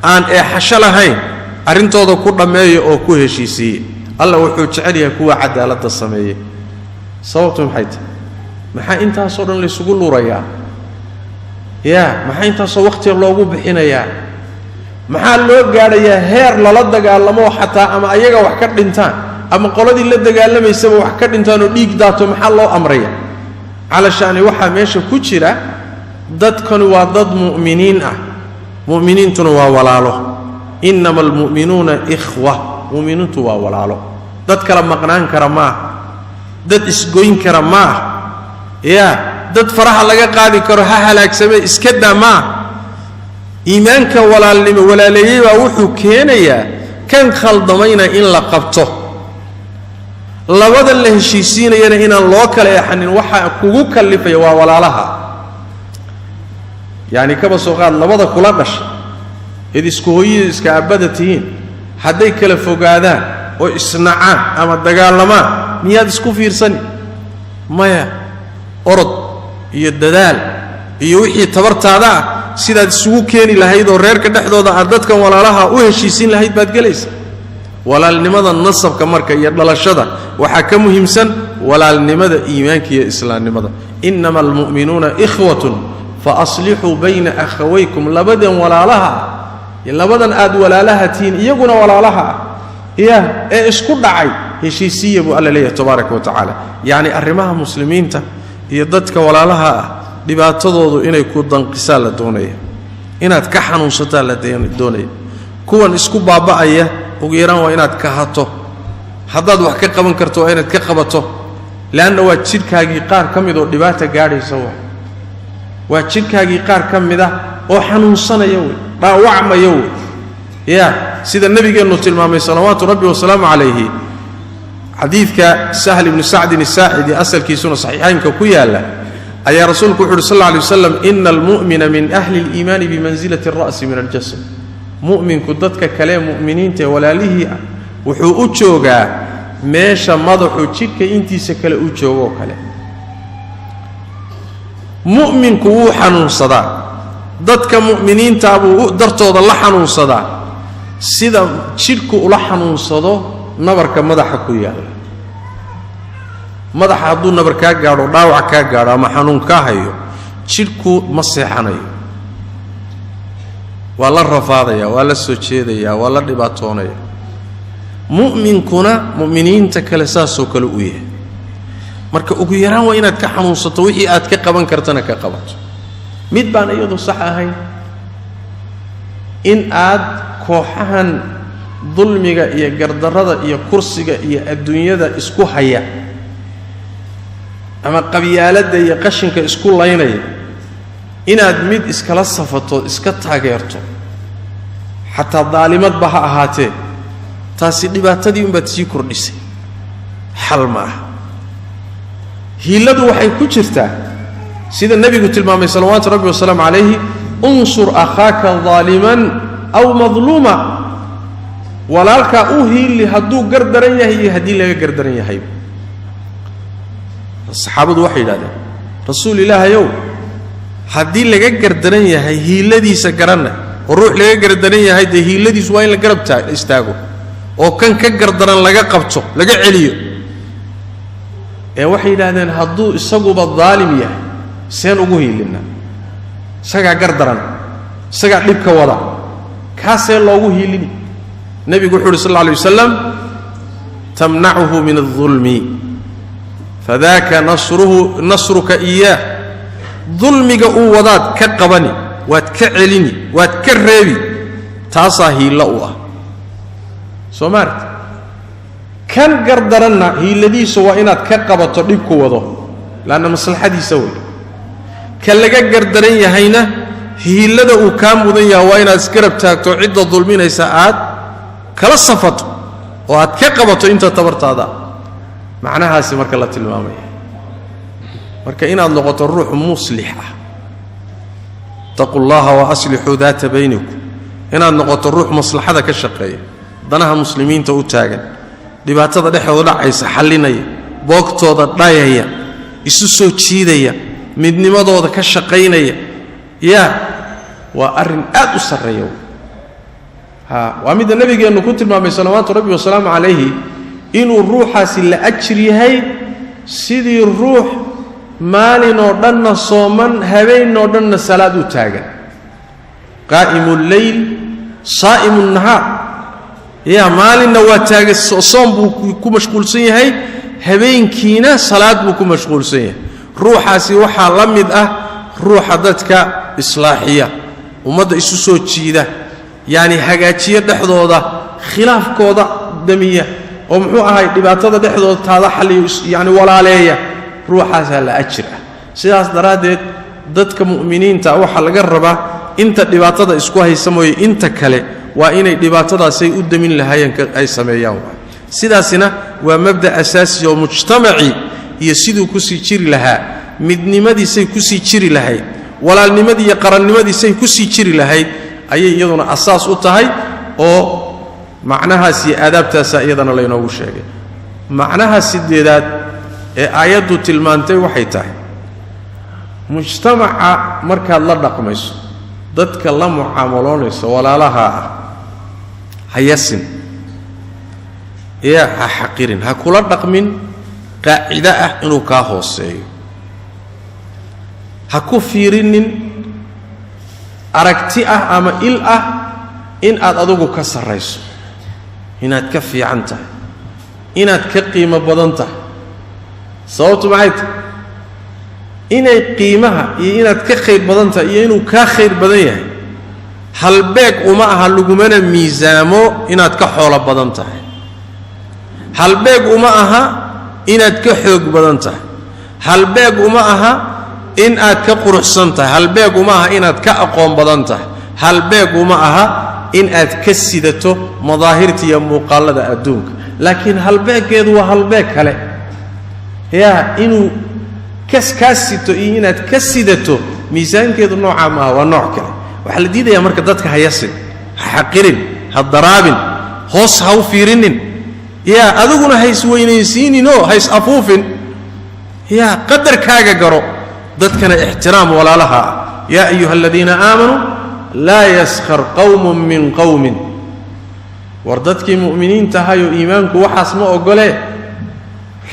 aan eexasho lahayn arintooda ku dhameeyo oo ku heshiisiye alla wuxuu jecel yahay kuwa cadaalada sameeyay sababtu maxay tahay maxaa intaas oo dhan la isugu luurayaa maxaa intaas oo waqti loogu bixinayaa maxaa loo gaadhayaa heer lala dagaalamo xataa ama ayaga wax ka dhintaan ama qoladii la dagaalamaysa wax ka dhintaan oo dhiig daato maxaa loo amraya علشان وحا ميشا كجرا دادكن وادد مؤمنين مؤمنين تنوا ولاله إنما المؤمنون إخوة مؤمنون توا ولاله داد كرم مقنان كرما داد اسقوين كرما داد فرح لغا قادي كرها هلاك سمي اسكدا ما إيمانك ولا ليبا وحو كينيا كان خلدمين إن لقبته labada la heshiisiinayna inaan loo kala yaxanin waxa kugu kalifay waa walaalaha yaani kaba soo qaad labada kula dhashay isku hooyada iska abadatiin haday kala fogaadaan oo isnacaan ama dagaalamaan miyaad isku fiirsan maya orod iyo dadaal iyo wixii tabartaada sidaad isugu keeni lahayd oo reerka dhexdooda aad dadkan walaalaha u heshiisin lahayd baad galaysaa walaalnimada nasabka marka iyo dhalashada waxa ka muhiimsan walaalnimada iimaanka iyo islaamnimada innamal mu'minuna ikhwatun fa aslihu bayna akhawaykum labadan walaalaha labadan aad walaalaha tiin iyaguna walaalaha ee isku dhacay heshiisiye buu alla leeyahay tabaaraka wa taala yaani arrimaha muslimiinta iyo dadka walaalaha dhibaatadoodu inay ku danqisaan la doonaya inaad ka xanuunsataan la doonaya kuwan isku baaba'aya ugu yaraan waa inaad ka hato haddaad wax ka qaban karto waa inaad ka qabato laana waa jidhkaagii qaar ka mid oo dhibaata gaadhaysa waa jidhkaagii qaar ka mid oo xanuunsanaya dhaawacmaya sida nabigeennu tilmaamay salawaatu rabbi wa salaamu calayhi xadiidka sahl ibn sa'd as-sa'idi asalkiisuna saxiixaynka ku yaala ayaa rasuulku wuxuu sallallahu alayhi wasallam innal mu'mina min ahli al-iimaan bi manzilati ar-ra's min al-jasad mu'minku dadka kale mu'miniinta walaalihii wuxuu u joogaa meesha madaxu jidhka intiisa kale u joogo kale mu'minku wuu xanuunsadaa dadka mu'miniinta buu dartooda la xanuunsadaa sida jidhku ula xanuunsado nabarka madaxa ku yaala madaxa hadduu nabar kaa gaadho dhaawac kaa gaadho ama xanuun kaa hayo jidhku ma seexanayo waa la rafaadaya waa la soo jeedaya waa la dhibaatoonaya mu'minkuna mu'miniinta kale saasoo kale u yahay marka ugu yaraan waa inaad ka xanuunsato wixii aad ka qaban kartana ka qabato mid baan iyadu sax ahayn in aad kooxahan dulmiga iyo gardarrada iyo kursiga iyo adduunyada isku haya ama qabyaaladda iyo qashinka isku laynaya inaad mid iskala safato iska taageerto حتى الظالمات بها أهاتي تاسي دباتدي ومبتسي كردسي حل معه هيلدو وحي كجرتا سيد النبي قلت المامي صلوات ربي وسلام عليه انصر أخاك ظالما أو مظلوما ولالك أوهي اللي هدو قردرين يهي هدي لك قردرين يهي الصحابة وحي هذا رسول الله يوم هدي لك قردرين يهي هي الذي سكرنا وروح لك قردرين يهي هي الذي سوين لك قربتا استاغو وكان كقردران لك قبطو لك عليو وحي هذا هدو السقو بالظالم يهي سين أقوهي لنا سقع قردران سقع لبك وضع كاسي الله أقوهي لنا النبي يقول صلى الله عليه وسلم تمنعه من الظلم فذاك نصرك إياه ظلمك أوضات كقبني واتكعلني واتكربي تاصاهي لأوه سومارت كان قردرنا هي الذي سوائنات كقبت لبك وضع لأن مصلحة دي سوي كان لك قردرين يهينا هي الذي أكام وضيها وإنات سكربتها تعد الظلمين ساعات كلا صفت واتكقبت انت تبرت هذا معناها سمرك الله تلمامي marka inaad noqoto ruux muslix ah taqullaha wa aslihu dhata baynikum inaad noqoto ruux maslaxada ka shaqeeya danaha muslimiinta u taagan dhibaatada dhexdooda dhacaysa xalinaya boogtooda dhayaya isu soo jiidaya midnimadooda ka shaqeynaya waa arin aad u sareeyo وامد النبي أنه كنت المامي صلوات ربي وسلام عليه إنه الروح سلا أجري هاي سيدي الروح مال نودنا صومن هبين نودنا صلاة تاجا قائم الليل صائم النهار يا مال نواتاج صوم بكو مشغول سيه هاي هبين كينا صلاة بكو مشغول سيه روح سيوحى لمد روح ذاتك إصلاحية ومدى إسوسو تشيده يعني حاجاتية دحضوضة خلاف كوضة دمية ومحوها هاي دباتة دحضوضة هذا حل يعني ولا عليها روحها سهلا أجرة سياس درادت ضدك مؤمنين تأوحى لقربة انت دباتة اسكوها يسموي انت كالي وإن دباتة سيؤد من لها أي سمياه سيداسنا ومبدأ أساسي ومجتمعي يسيدو كسي تشيري لها مدني مدي سي كسي تشيري لها ولا المدي يقرن مدي سي كسي تشيري لها ayay iyaduna asaas u tahay oo macnahaasi aadaabtaas iyadana la inoogu sheegay macnaha sideedaad ee aayadu tilmaantay waxay tahay mujtamaca markaad la dhaqmayso dadka la mucaamaloonayso walaalaha hayasin ha xaqirin ha kula dhaqmin qaacida ah inuu ka hooseeyo ha ku fiirinin aragti ah ama il ah in aad adugu ka sareyso inaad ka fiican tahay inaad ka qiimo badan tahay sababtu maxay tahay inay qiimaha iyo inaad ka khayr badan tahay iyo inuu ka khayr badan yahay halbeeg uma aha lagumana miisaamo inaad ka xoolo badan tahay halbeeg uma aha inaad ka xoog badan tahay halbeeg uma aha in aad ka quruxsan tahay halbeeg uma aha inaad ka aqoon badan tahay halbeeg uma aha in aad ka sidato madaahirta iyo muuqaalada adduunka laakiin halbeegeedu waa halbeeg kale inuu ka sito iyo inaad ka sidato miisaankeedu nooca ma aha waa nooc kale waxa la diidayaa marka dadka hayasin ha xaqirin ha daraabin hoos ha u fiirinin adiguna hays weynaysiininoo hays afuufin qadarkaaga garo dadkana ixtiraam walaalaha yaa ayuha aladiina aamanuu laa yaskhar qawmun min qawmin war dadkii mu'miniinta ahayoo iimaanku waxaas ma ogolee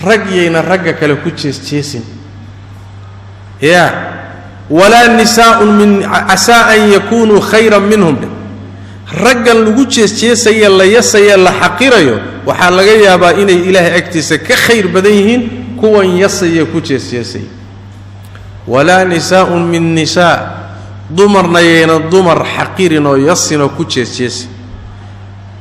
rag yayna ragga kale ku jeesjeesin walaa nisaa'un min casaa an yakunuu khayran minhum raggan lagu jeesjeesaya la yasaya la xaqirayo waxaa laga yaabaa inay ilaahay agtiisa ka khayr badan yihiin kuwan yasaya ku jeesjeesaya ولا نساء من نساء دمرنا ينا دمر حقيرين ويصين وكتشيس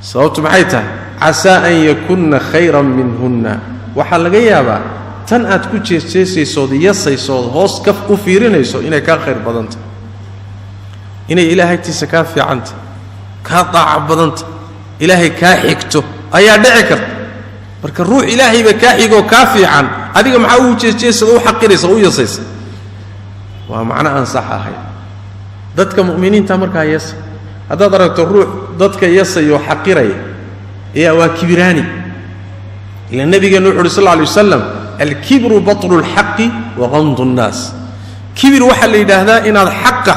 صوت محيطة عسى أن يكون خيرا منهن وحال غيابا تن أد كتشيس صود يصي صود هوس كف كفيرين يصود إنه كان خير بدنت إنه إلهي تسكافي عنت كطاعة بدنت إلهي كاحكته أيا دعكر marka ruux ilaahay ba ka xigo kaafi aan adiga maxaa uu jeesjeesada u xaqiraysa u yasaysa waa macna aan sax ahayn dadka muuminiinta marka yees hadaad aragto ruux dadka yeesayo xaqiray ee waa kibirani ila nabiga nuux sallallahu alayhi wasallam al-kibru batru al-haqqi wa ghamdu an-nas kibir waxa la yiraahdaa inaad xaqa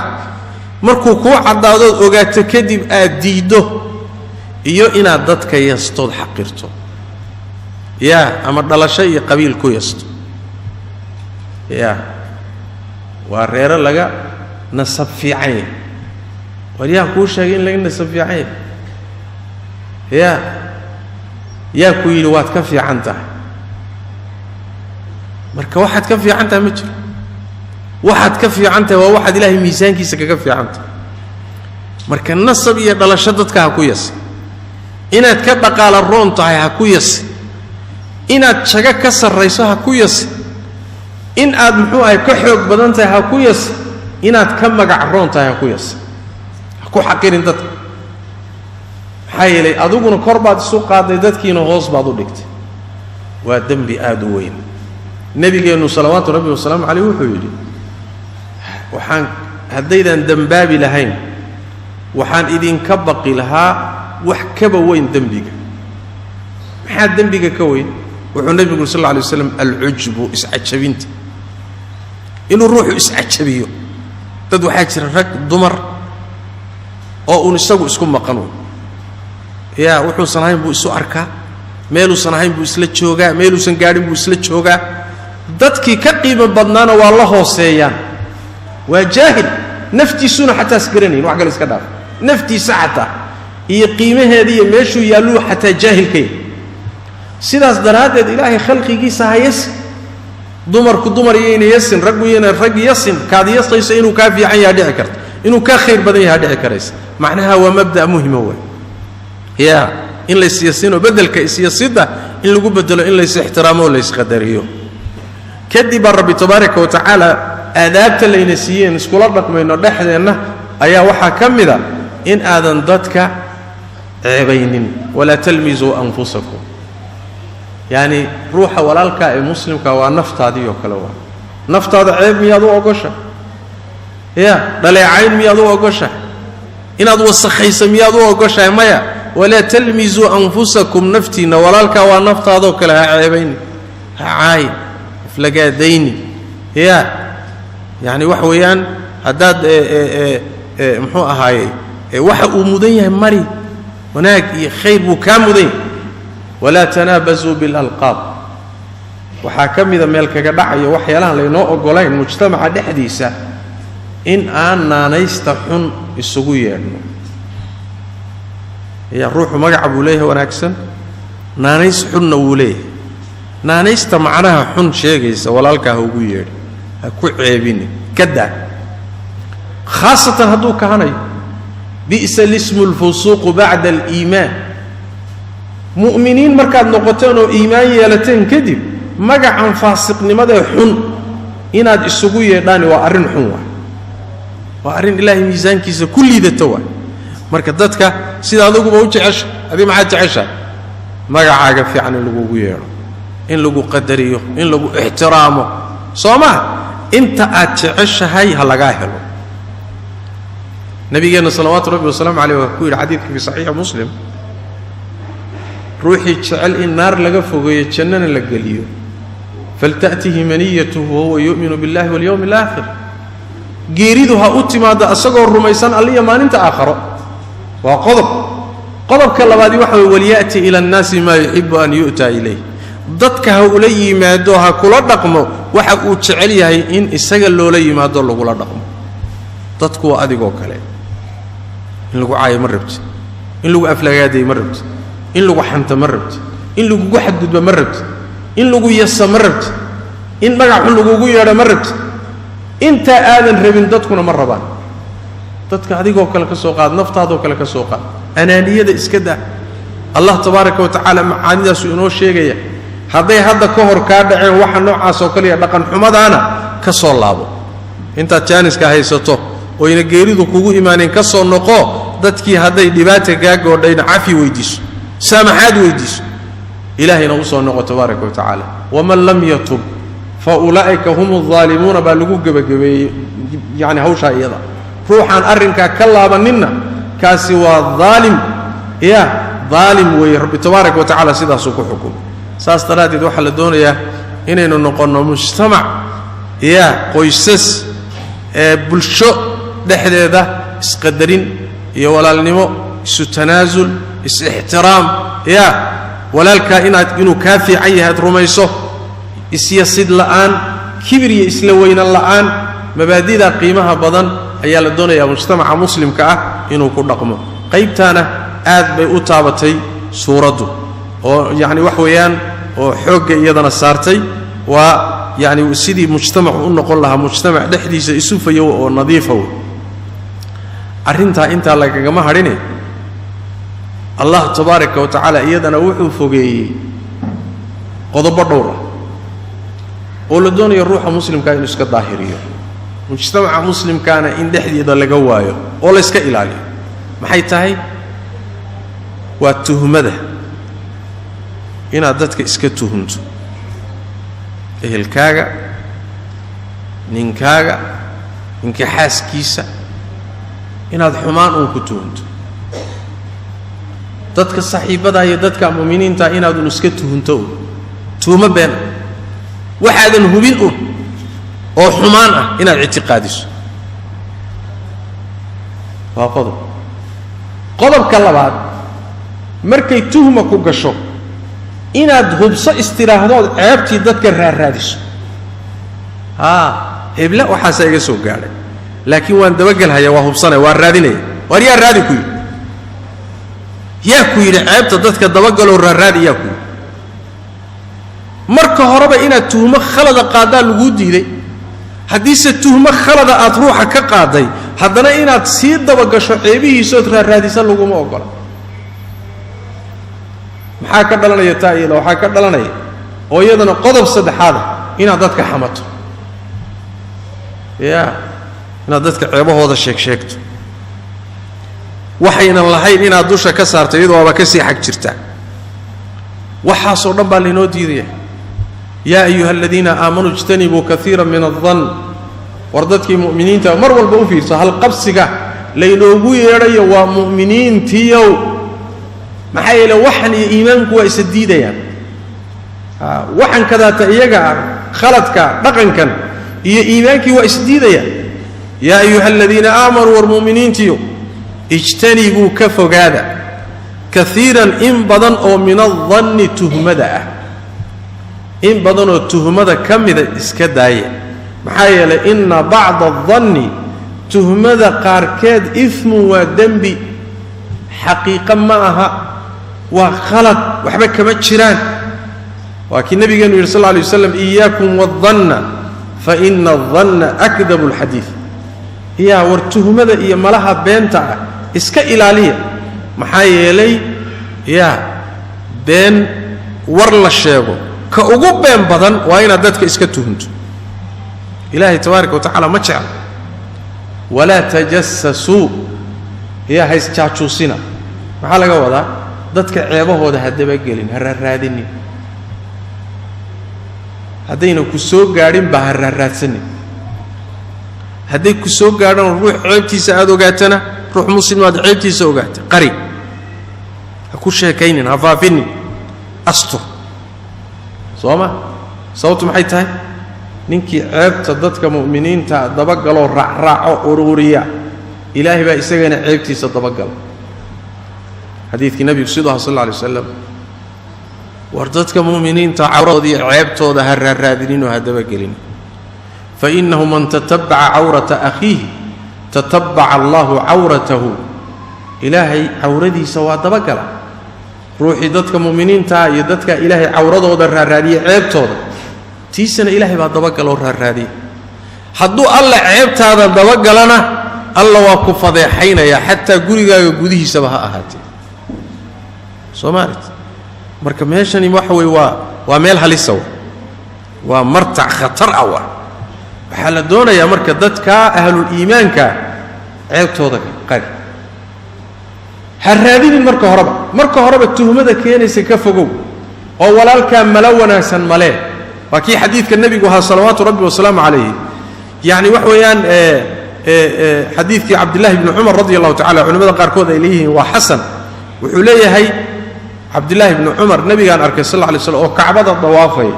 markuu ku cadaado ogaato kadib aad diido iyo inaad dadka yeestood xaqirto يا أما دلشة قبيل كويست يا واريرا لقى نصب في عين وليا كوش شاقين لقى نصب في عين يا كويل وات كفي عنته مركا واحد كفي عنته متر واحد كفي عنته وواحد إلهي ميزان كيسك كفي عنته مركا النصب يا دلشتك هكويس إنا تكبق على الرون طاي هكويس inaad shaga ka sarreyso ha ku yas in aad muxuu ay ka xoog badan tahay ha ku yas inaad ka magac roon tahay ha ku yas ha ku xaqirin dad hay'ilay aduguna kor baad isu qaaday dadkiina hoos baad u dhigtay waa dambi aad u weyn nabigeenu salawaatu rabbi wa salaam alayhi wuxuu yiri waxaan hadaydan dambaabi lahayn waxaan idin ka baqi lahaa wax kaba weyn dambiga maxaa dambiga ka weyn wuxuu nabigu sallallahu alayhi wasallam al-ujbu is'ajabinta inuu ruuxu is'ajabiyo dad waxa jira rag dumar oo uu isagu isku maqano wuxuu sanayn buu isu arkaa meel uu sanayn buu isla joogaa meel uu san gaarin buu isla joogaa dadkii ka qiimo badnaana waa la hooseeyaan waa jaahil naftiisuna xataa isgaranayn wax kale iska dhaaf naftiisa xataa iyo qiimaheedii iyo meeshuu yaaluu xataa jaahilkay sidaas daraadeed ilaahay khalqigiisa hayas dumarku dumar yeena yasin rag yeena rag yasin kaad yasayso inuu ka fiican yahay dhici karto inuu ka khayr badan yahay dhici karaysa macnaha waa mabda muhiim ah ya in la siyaasino bedelka siyaasada in lagu bedelo in la is ixtiraamo la is qadariyo kadib rabbi tabaaraka wa taala aadaabta layna siiyeen iskula dhaqmayno dhaxdeena ayaa waxa kamida in aadan dadka ceebaynin wala talmizu anfusakum يعني روح ولالك المسلم كوا نفتادي وكلوا نفتاد عيب ميادو أقشة يا دلي عين ميادو أقشة إن أدو الصخيس ميادو أقشة مايا ولا تلمزوا أنفسكم نفتينا ولالك ونفتادو كلها عيبين عاين فلقا ديني يا يعني وحويان هداد محوء هاي وحق مدين مري هناك خير بكام مدين ولا تنابزوا بالألقاب وحاكم إذا ملك دعي وحيلا لينو أقولين مجتمع حديثة إن أنا نستحن السجوية هي الروح مجعب وليه ونكسن نانيس حن وليه نانيس تمعناها حن شيء ولا لك هوجير هكو عيبيني كدا خاصة هدو كهني بئس الاسم الفسوق بعد الإيمان مؤمنين مركز نقطتين وإيمان يلتين كذب مجا عن فاسق لماذا حن إناد السجوية داني وأرن حنوا وأرن الله ميزان كيس كل ذا توا مركز ذاتك سيد هذا جو بوجه عش هذه ما حد عشة مجا عاقب في عن اللجوء إن لجو قدريه إن لجو احترامه صوما أنت أتعش هاي هلا جاهل نبينا صلوات ربي وسلام عليه وكل حديث في صحيح مسلم روحي تشعل النار لقفه ويتشنن لقليه فلتأته منيته وهو يؤمن بالله واليوم الآخر جيريدها أتي ماذا أصغر الرميسان اللي ما أنت آخر وقضب كلا بعد وحوي وليأتي إلى الناس ما يحب أن يؤتى إليه ضدك هؤلاء ما دوها كل رقمه وحق تشعليها إن السجل لولي ما دول كل رقمه ضدك وأديكوا كلام إن لقوا عاي مربت إن لقوا أفلاقادي مربت إن لقوا حنت مربت إن لقوا حدد مربت إن لقوا يس مربت إن بقى لقوا يرى مربت أنت آذن ربين ضدكنا مرة بان ضدك أديكوا كلا كسوقات نفط هذا كلا كسوقات أنانية إسكده الله تبارك وتعالى عندنا سؤال شيء هذا كهر كادع واحد نوع عسوكلي لقن حمد أنا كسر لابو أنت تانس كهيسته وين جيريدو كوجو إيمانين كسر نقاء dadkii hadday dhibaata kaa goodhayna cafi weydiiso saamaxaad weydiiso ilaahayna u soo noqo tabaaraka wa tacaala waman lam yatub fa ulaa'ika hum adh-dhaalimuuna baa lagu gebagabeeyey yani hawshaa iyada ruuxaan arrinkaa ka laabaninna kaasi waa dhaalim dhaalim weeye rabbi tabaaraka wa tacaala sidaasuu ku xukumay saas daraaddeed waxaa la doonayaa inaynu noqonno mujtamac qoysas bulsho dhexdeeda isqadarin iyo walaalnimo isu tanaasul is-ixtiraam walaalkaa inuu kaa fiican yahay ad rumayso isyasid la'aan kibir iyo isla weynan la'aan mabaadi'da qiimaha badan ayaa la doonayaa mujtamaca muslimka ah inuu ku dhaqmo qaybtaana aad bay u taabatay suuraddu oo yacni wax weeyaan oo xoogga iyadana saartay waa yacni sidii mujtamacu u noqon lahaa mujtamac dhexdiisa isu fayow oo nadiifa wey arrintaa intaa lagagama hadhine allah tabaaraka wa tacaala iyadana wuxuu fogeeyey qodobo dhowr ah oo la doonayo ruuxa muslimkaa inuu iska daahiriyo mujtamaca muslimkaana in dhexdeeda laga waayo oo la iska ilaaliyo maxay tahay waa tuhmada inaad dadka iska tuhunto ehelkaaga ninkaaga ninka xaaskiisa inaad xumaan uun ku tuhunto dadka saaxiibada iyo dadka muuminiinta inaad un iska tuhunto tuhmo been waxaadan hubin oo xumaan ah inaad ictiqaadiso waa qodobka labaad markay tuhma ku gasho inaad hubso istiraahdood ceebtii dadka raaraadiso hebla waxaasa iga soo gaadhay laakiin waan dabagelhaya waa hubsanaya waan raadinaya waar yaa raadi ku yidhi yaa ku yidhi ceebta dadka dabagaloo raaraadi yaa ku yidhi marka horeba inaad tuhmo khalada qaaddaa laguu diiday haddiise tuhmo khalada aad ruuxa ka qaaday haddana inaad sii dabagasho ceebihiisood raaraadisan laguma ogola maxaa ka dhalanaya taa iyada waxaa ka dhalanaya oo iyadana qodob saddexaada inaad dadka xamato inaad dadka ceebahooda sheegto waxaynan lahayn inaad dusha ka saarto iyadoo waaba ka sii xag jirtaa waxaasoo dhan baa laynoo diidaya yaa ayuha aladiina aamanuu ijtanibuu kaiira min addan war dadkii mu'miniinta mar walba u fiirso halqabsiga laynoogu yeedhayo waa mu'miniintiyow maxaa yeele waxan iyo iimaanku waa isa diidayaan waxan kadaata iyaga ah khaladka dhaqankan iyo iimaankii waa isdiidayaan yaa ayuha aladiina aamanuu war mu'miniintiyo ijtanibuu ka fogaada kaiiran in badan oo min aldanni tuhmada ah in badanoo tuhmada ka mida iska daaya maxaa yeelay inna bacda adanni tuhmada qaarkeed ismun waa dembi xaqiiqo ma aha waa khalad waxba kama jiraan waa kii nabigeenu yidhi sal lla alay waslam iyaakum wadanna fa ina adanna akdabu alxadiid war tuhmada iyo malaha beenta ah iska ilaaliya maxaa yeelay been war la sheego ka ugu been badan waa inaad dadka iska tuhunto ilaahay tabaaraka wa tacaala ma jecla walaa tajassasuu haysjaajuusina maxaa laga wadaa dadka ceebahooda ha dabagelin ha raaraadinin haddayna ku soo gaadhinba ha raaraadsanin hadday ku soo gaadhaan ruux ceebtiisa aad ogaatana ruux muslimaad ceebtiisa ogaata qari ha ku sheekaynin ha faafinin astur soo ma sababtu maxay tahay ninkii ceebta dadka mu'miniinta dabagaloo raacraaco ururiya ilaahay baa isagana ceebtiisa dabagala xadiidkii nabigu siduu aha sal alla alay wasalam war dadka mu'miniinta cawradooda iyo ceebtooda ha raaraadininoo ha dabagelin fainahu man tatabbaca cawrata akhiihi tatabbaca allahu cawratahu ilaahay cawradiisa waa dabagala ruuxii dadka mu'miniintaa iyo dadka ilaahay cawradooda raaraadiya ceebtooda tiisana ilaahay baa dabagaloo raaraadiya hadduu alla ceebtaada dabagalana alla waa ku fadeexaynayaa xataa gurigaaga gudihiisaba ha ahaatee soomaalit marka meeshani waxa weye waa meel halisa waa martac khatar ah waxaa la doonayaa marka dadka ahlul iimaanka ceebtooda qari هالرادين مركه هربا تهمة كينيس كفقو أو ولالك ملونا سن ملاه وكي حديث النبي وها صلوات ربي والسلام عليه يعني وحويان حديث عبد الله بن عمر رضي الله تعالى عنه ماذا قاركوذ إليه وحسن وحليه هي عبد الله بن عمر نبي كان أركي صلى الله عليه وسلم أو كعبة الضوافي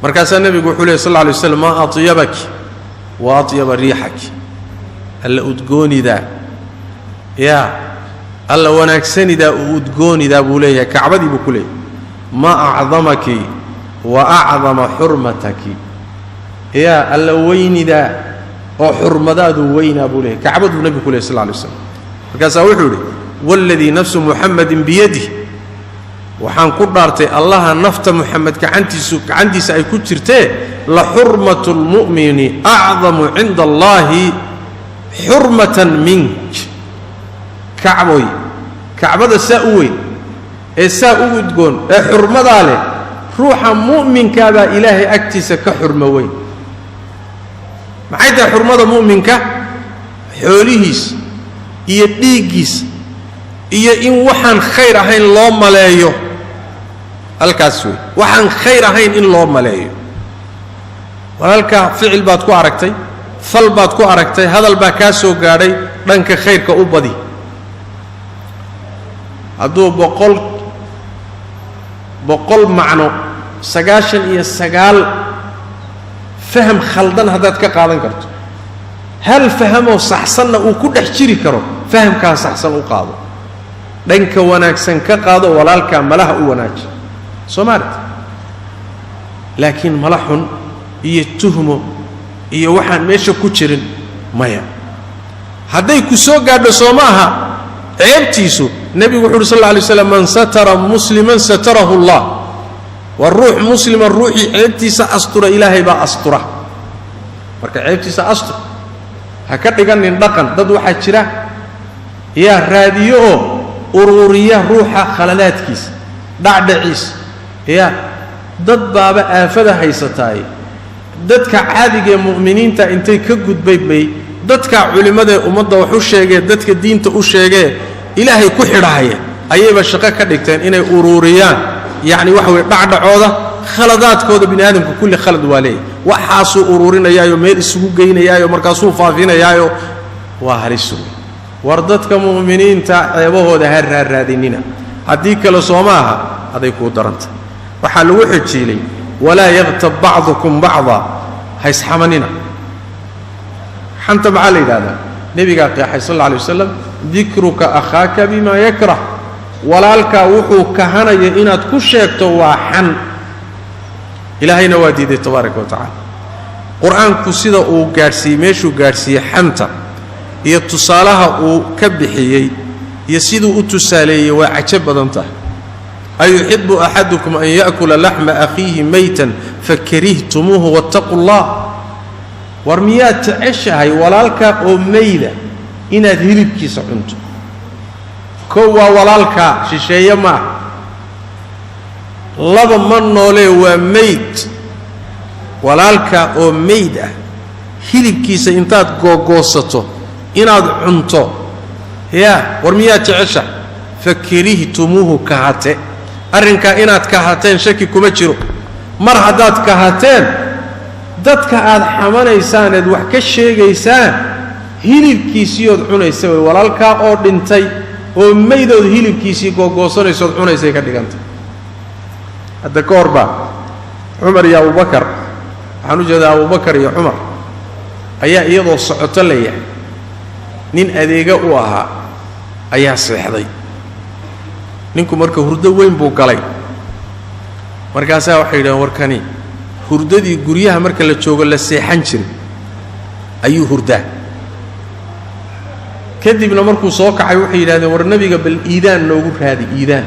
مركز النبي يقول صلى الله عليه وسلم ما أطيبك وأطيب ريحك ألا أدقوني ذا يا ألا ونكسني ذا أدقوني ذا بوليه كعبة بكليه ما أعظمك وأعظم حرمتك يا ألا وين ذا وحرمة ذا وين بوليه كعبة النبي كله صلى الله عليه وسلم مركز أوحولي والذي نفس محمد بيده وحان قدرتي الله نفط محمد كعندي سأيكترته لحرمة المؤمن أعظم عند الله حرمة منك كعبوي كعبة سأوي سأوي تقول حرمة ذلك روحا مؤمن كابا إلهي أكتس كحرموين معايدا حرمة مؤمن حوليهس يديقس إن وحن خير هين الله ملايو الكاسوي وحن خير هين إن الله ملايو ولك فعل باتكو عركتي فل باتكو عركتي هذا الباكاسو قاري لنك خير كأبدي هذا بقول معنى سجاشن إيه سجال فهم خلدان هذا كقاعدين كرتو هل فهمه صحصنا وكل حشري كرو فهم كان صحصنا وقاضو لنك وناكسن كقاضو ولا الكام ملاه وناج سمعت لكن ملحن يتهمه يوحنا ماشي كشرين مايا هذا يكسو قاعد سوماها عيبتيسو النبي محمد صلى الله عليه وسلم من ستر مسلما ستره الله والروح مسلم الروح عيبتيس أسطر إلهي با أسطره marka ceebtiisa astur ha ka dhiganin dhaqan dad waxa jira yaa raadiyo ururiya ruuxa khalalaadkiisa dhacdhaciis yaa dad baaba aafada haysataay dadka caadiga ee muuminiinta intay ka gudbay bay dadka culimada ummadda wax u sheegay dadka diinta u sheegay ilaahay ku xidhaaya ayayba shaqo ka dhigteen inay ururiyaan yaani wax way dhacdhacooda khaladaadkooda bini aadamku kulli khalad waalay waxaasuu ururinayaayo meel isugu geynayaayo markaasuu faafinayaayo waa halisu war dadka muuminiinta ceebahooda ha raadinina haddii kale soomaaha haday ku daranta waxa lagu xijilay walaa yaghtab ba'dukum ba'dha haysxamanina xanta bacaleedada nabiga qeexay sallallahu alayhi wasallam dhikruka akhaka bima yakrah walaalka wuxuu kahanaya inaad ku sheegto waa xan إلهينا وادي تبارك وتعالى قرآن كسيدا أو قارسي ميشو قارسي حمتا يتصالها أو كبحيي يسيدو أتسالي وعجب دنته أيحب أحدكم أن يأكل لحم أخيه ميتا فكرهتموه واتقوا الله ورميات عشهاي ولالك أو ميلة إن ذهلب كيس عنتو كوا ولالك شيشي ما laba man noole waa meyd walaalka oo meyd ah hilibkiisa intaad googoosato inaad cunto yaa war miyaa jecesha fakirihitumuhu kahate arrinka inaad kahateen shaki kuma jiro mar haddaad kahateen dadka aad xamanaysaan eed wax ka sheegaysaan hilibkiisiyood cunaysa way walaalka oo dhintay oo meydood hilibkiisii googoosanaysood cunaysay ka dhigantay هذا كوربا عمر يا أبو بكر حنوجد أبو بكر يا عمر أيا يضو الصعوت لي نين أذيقا وها أيا صحضي نينكم مركا هردو وين بوكالي مركا ساو حيدا وركاني هردو دي قريها مركا لتشوغا لسيحانشري أيو هردا كذبنا مركو صوكا عيوحي هذا ورنبي قبل إيدان نوقف هذه إيدان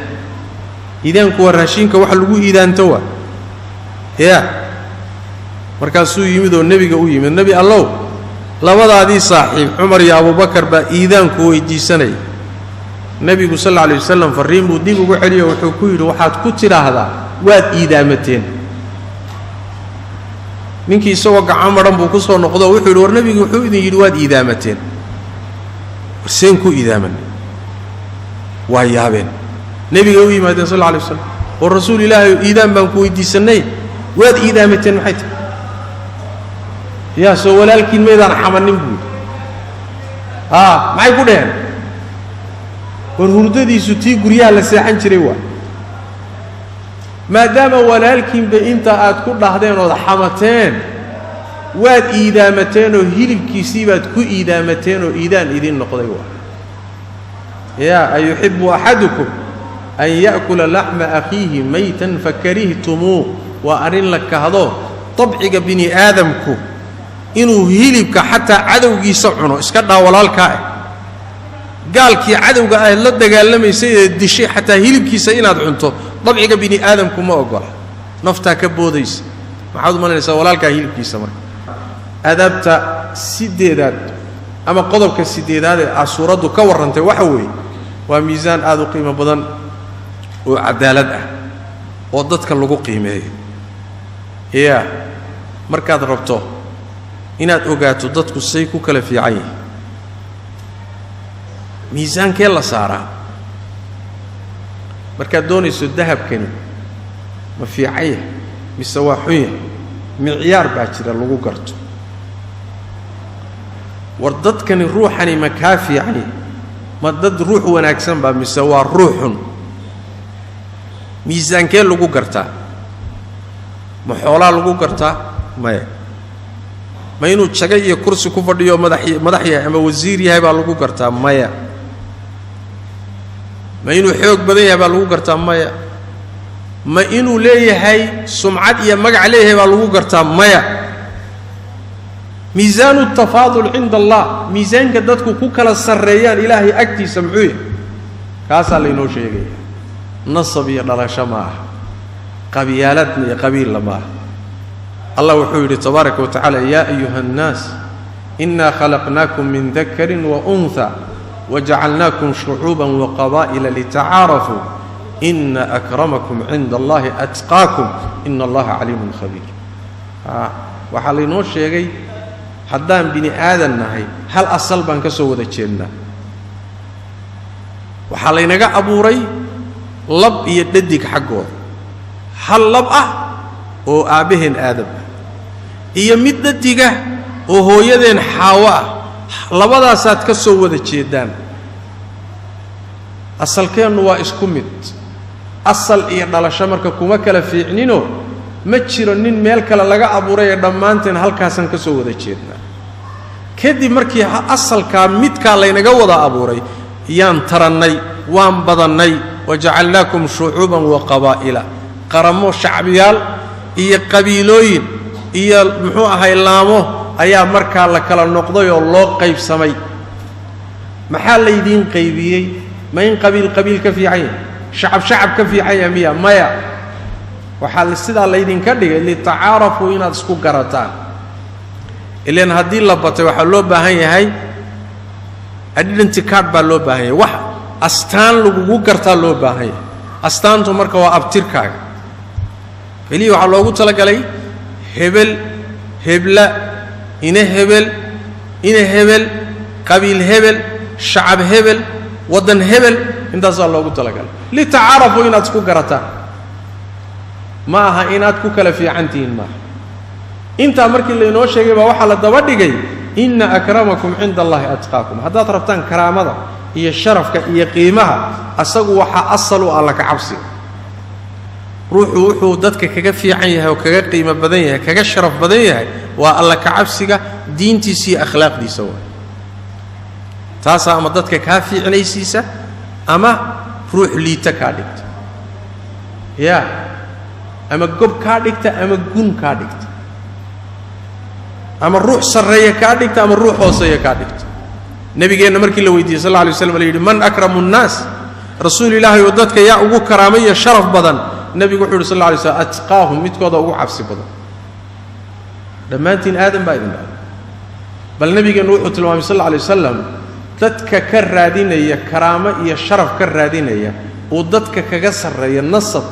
إذن كوا راشينك وحلو إذن توا يا مركزو يمدو النبي قوي من النبي الله لا وضع دي صاحب عمر يا أبو بكر با إذن كوا يجي سنة النبي صلى الله عليه وسلم فريم وديك وحليه وحكوير وحات كتير هذا واد إذامتين منك يسوق عمر بوكسو نقضه وحلو والنبي وحوي يجي واد إذامتين وسينكو إذامن ويابين نبي قوي ما صلى الله عليه وسلم والرسول الله إيدام بانكو يديسني واد إيدامتين محيط يا سو ولكن ميدان حمن نبوي ما يقول هن والهرددي ستي قريا لساحن شريوا ما دام ولكن بإنت أتكون لحظين وضحمتين واد إيدامتين وهيلب كيسيبات كو إيدامتين وإيدان إذن نقضيوا يا أيحب أحدكم أن يأكل لحم أخيه ميتا فكرهتموه وأرين لك هذا طبعك بني آدمكو إنه هيلبك حتى عدوك يسعونه اسكتنا ولا الكائن قال كي عدوك أهل قال لما يسيد الدشي حتى هيلبك يسيناد عنده طبعك بني آدمكو ما أقول نفتها كبوديس ما حد ما نسى ولا الكائن هيلبك يسمر أدبت سديدات أما قضبك السديدات الصورة كورنت وحوي وميزان هذا قيمة بدن وعدالة وضدك اللقو قيمة هي مركز ربطه إناد أوقات ضدك السيكو كلا في عين ميزان كلا صارا مركز دوني الذهب كني ما في عين مسواحية معيار باكر اللقو قرته وردت كان الروح يعني مكافي يعني ما ضد روح وناكسن با مسوا روح ميزان كان لوغو غرتا محولا لوغو غرتا ما ينو تشغي iyo kursi ku fadhiyo madaxya ama wasiir yahay baa lagu gartaa maya ma inuu xoog badan yahay baa lagu gartaa maya ma inuu leeyahay sumcad iyo magac leeyahay baa lagu gartaa maya ميزان التفاضل عند الله ميزان كدتكو كوكلا سريان إلهي أكتي سمعوه كاسا لينو شيء نصب يدرى شماه قبيالتني قبيل لما الله وحوله تبارك وتعالى يا أيها الناس إنا خلقناكم من ذكر وأنثى وجعلناكم شعوبا وقبائل لتعارفوا إن أكرمكم عند الله أتقاكم إن الله عليم خبير وحالينو شيء haddaan bini aadan nahay hal asal baan ka soo wada jeednaa waxa la inaga abuuray lab iyo dhadig xaggooda hal lab ah oo aabaheen aadam iyo mid dhadiga oo hooyadeen xaawa ah labadaasaad ka soo wada jeedaan asalkeenu waa isku mid asal iyo dhalasho marka kuma kala fiicnino ma jiro nin meel kale laga abuuray dhammaanteen halkaasan ka soo wada jeednaa kadib markii asalka midka la inaga wada abuuray yaan tarannay waan badannay waja'alnakum shu'uban wa qabaa'ila qaramo shacbiyaal iyo qabiilooyin iyo muxuu ahay laamo ayaa markaa la kala noqday oo loo qaybsamay maxaa la idin qaybiyay ma in qabiil ka fiican shacab ka fiican miya maya waxa la sida la idin ka dhigay li taarafu inaad isku garataan ileen hadii la batay waxa loo baahan yahay identity card baa loo baahan yahay wax astaan lagu gartaa loo baahan yahay astaantu marka waa abtirkaaga kaliya waxa loogu tala galay hebel hebla ina hebel qabiil hebel shacab hebel wadan hebel intaas loogu tala galay li taarafu inaad isku garataan ما ها إنات كوكلا في عنتين ما أنت أمرك اللي نوشة جبا وحلا دبادي إن أكرمكم عند الله أتقاكم هذا طرفتان كرامة هي الشرف هي قيمها أسقوا وحأصلوا على كعبسي روحوا ضدك كجف عينها وكجقيمة بدنيها كجشرف بدنيها والله كعبسي دين تسي أخلاق دي سوا تاسع أما ضدك كافي عليه سيسة أما روح لي تكادت يا أما قب كادكت أما جون كادكت أما الروح سرية كادكت أما الروح وصية كادكت نبي جينا مركي لو يدي صلى الله عليه وسلم يقول من أكرم الناس رسول الله يودتك يا أبو كرامية شرف بدن النبي يقول صلى الله عليه وسلم أتقاهم متكوضا أبو عفسي بدن لما أنتين آدم بايدن بل النبي قال نوح صلى الله عليه وسلم تتك كرادين يا كرامة يا شرف كرادين يا ودتك كجسر يا النصب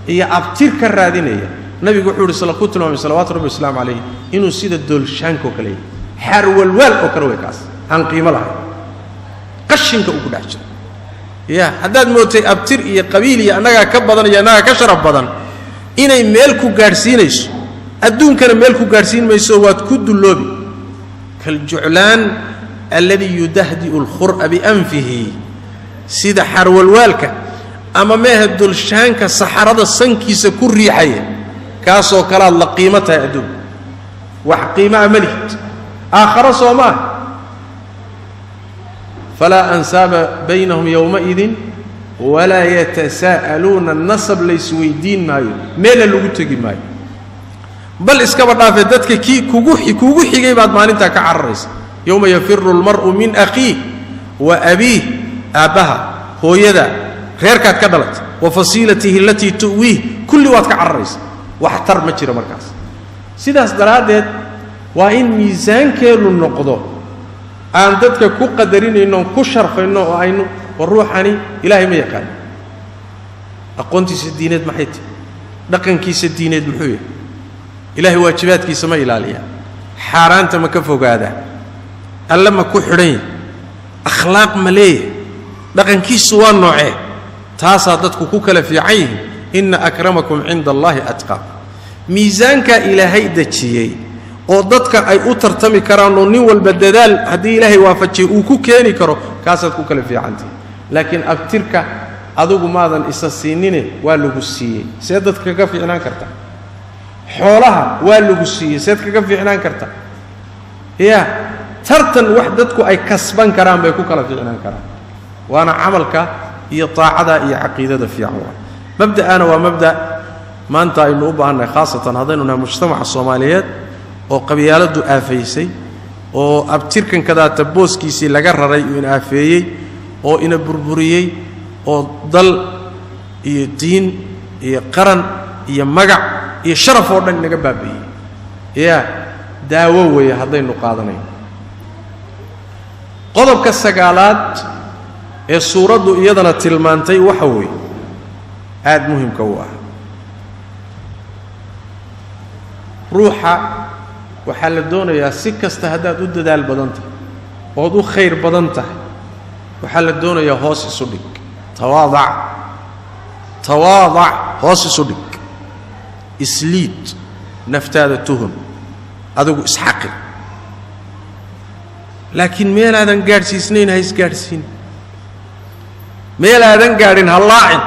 هي أبتير كرادينية النبي يقول صلى الله عليه وسلم صلوات ربي السلام عليه إنه سيد الدول شانكو كلي حر والوال أكروي كاس عن قيمة لها قشنك أقداش يا حداد موتي أبتر يا قبيلي أنا كبضن يا أنا كشرب بدن إني ملكو جارسينيش الدون كان ملكو جارسين ما يسوات كد اللوبي كالجعلان الذي يدهدئ الخرء بأنفه سيد حرو الوالكة أما ما هدول شانك الصحراء الصنكي سكر ريحية كاسو كلا الله قيمتها أدوم وحقيمة ملكت آخر صوما فلا أنساب بينهم يومئذ ولا يتساءلون النصب ليسوي دين مايو ميل اللي قلت مايو بل اسكبر نافذتك كي كوغوحي جاي بعد ما انت كعرس يوم يفر المرء من أخيه وأبيه أبها هو يدا غير كدلت وفصيلته التي تؤويه كل وقت كعرس واحتر مجرى مركز سيداس درادت وإن ميزان كيلو النقضه أن دتك كو قدرين إنه كشرف إنه عينه والروحاني إلهي ما يقال أقونتي سدينات محيتي دقن كيس الدينات محوية إلهي واجبات كيس ما إلاليها حارانت ما كفوق هذا ألا ما كحرين أخلاق مليه دقن كيس وان نوعه تاسا دتك كوكلا في عين إن أكرمكم عند الله أتقاكم ميزانك إلهي دتشيي oo dadka ay u tartami karaan oo nin walba dadaal hadii Ilaahay waafajiyo uu ku keeni karo kaasaad ku kala fiicantii laakiin abtirka adigu maadan isa siinine waa lagu siiyay see dadka ka fiicnaan karta xoolaha waa lagu siiyay see dadka ka fiicnaan karta ya tartan wax dadku ay kasban karaan bay ku kala fiicnaan karaan waana amalka iyo taacada iyo aqeedada fiican mabda'ana waa mabda maanta aynu u baahanay khaasatan hadaynu mujtamaca Soomaaliyeed oo qabiyaladu aafaysay oo abtirkan kada tabooskiisi laga raray in aafeeyay oo ina burburiyay oo dal iyo diin iyo qaran iyo magac iyo sharaf oo dhan naga baabiyay ya daawo way hadaynu qaadanay qodobka sagaalaad ee suuradu iyadana tilmaantay waxa weey aad muhiimka u ah ruuxa waxaa la doonayaa si kasta hadaad u dadaal badan tahay oo u khayr badan tahay waxaa la doonayaa hoos isu dhig tawaadac hoos isu dhig isliid naftaada tuhun adigu isxaqi laakiin meel aadan gaadhsiisnayn ha isgaadhsiin meel aadan gaadhin ha laacin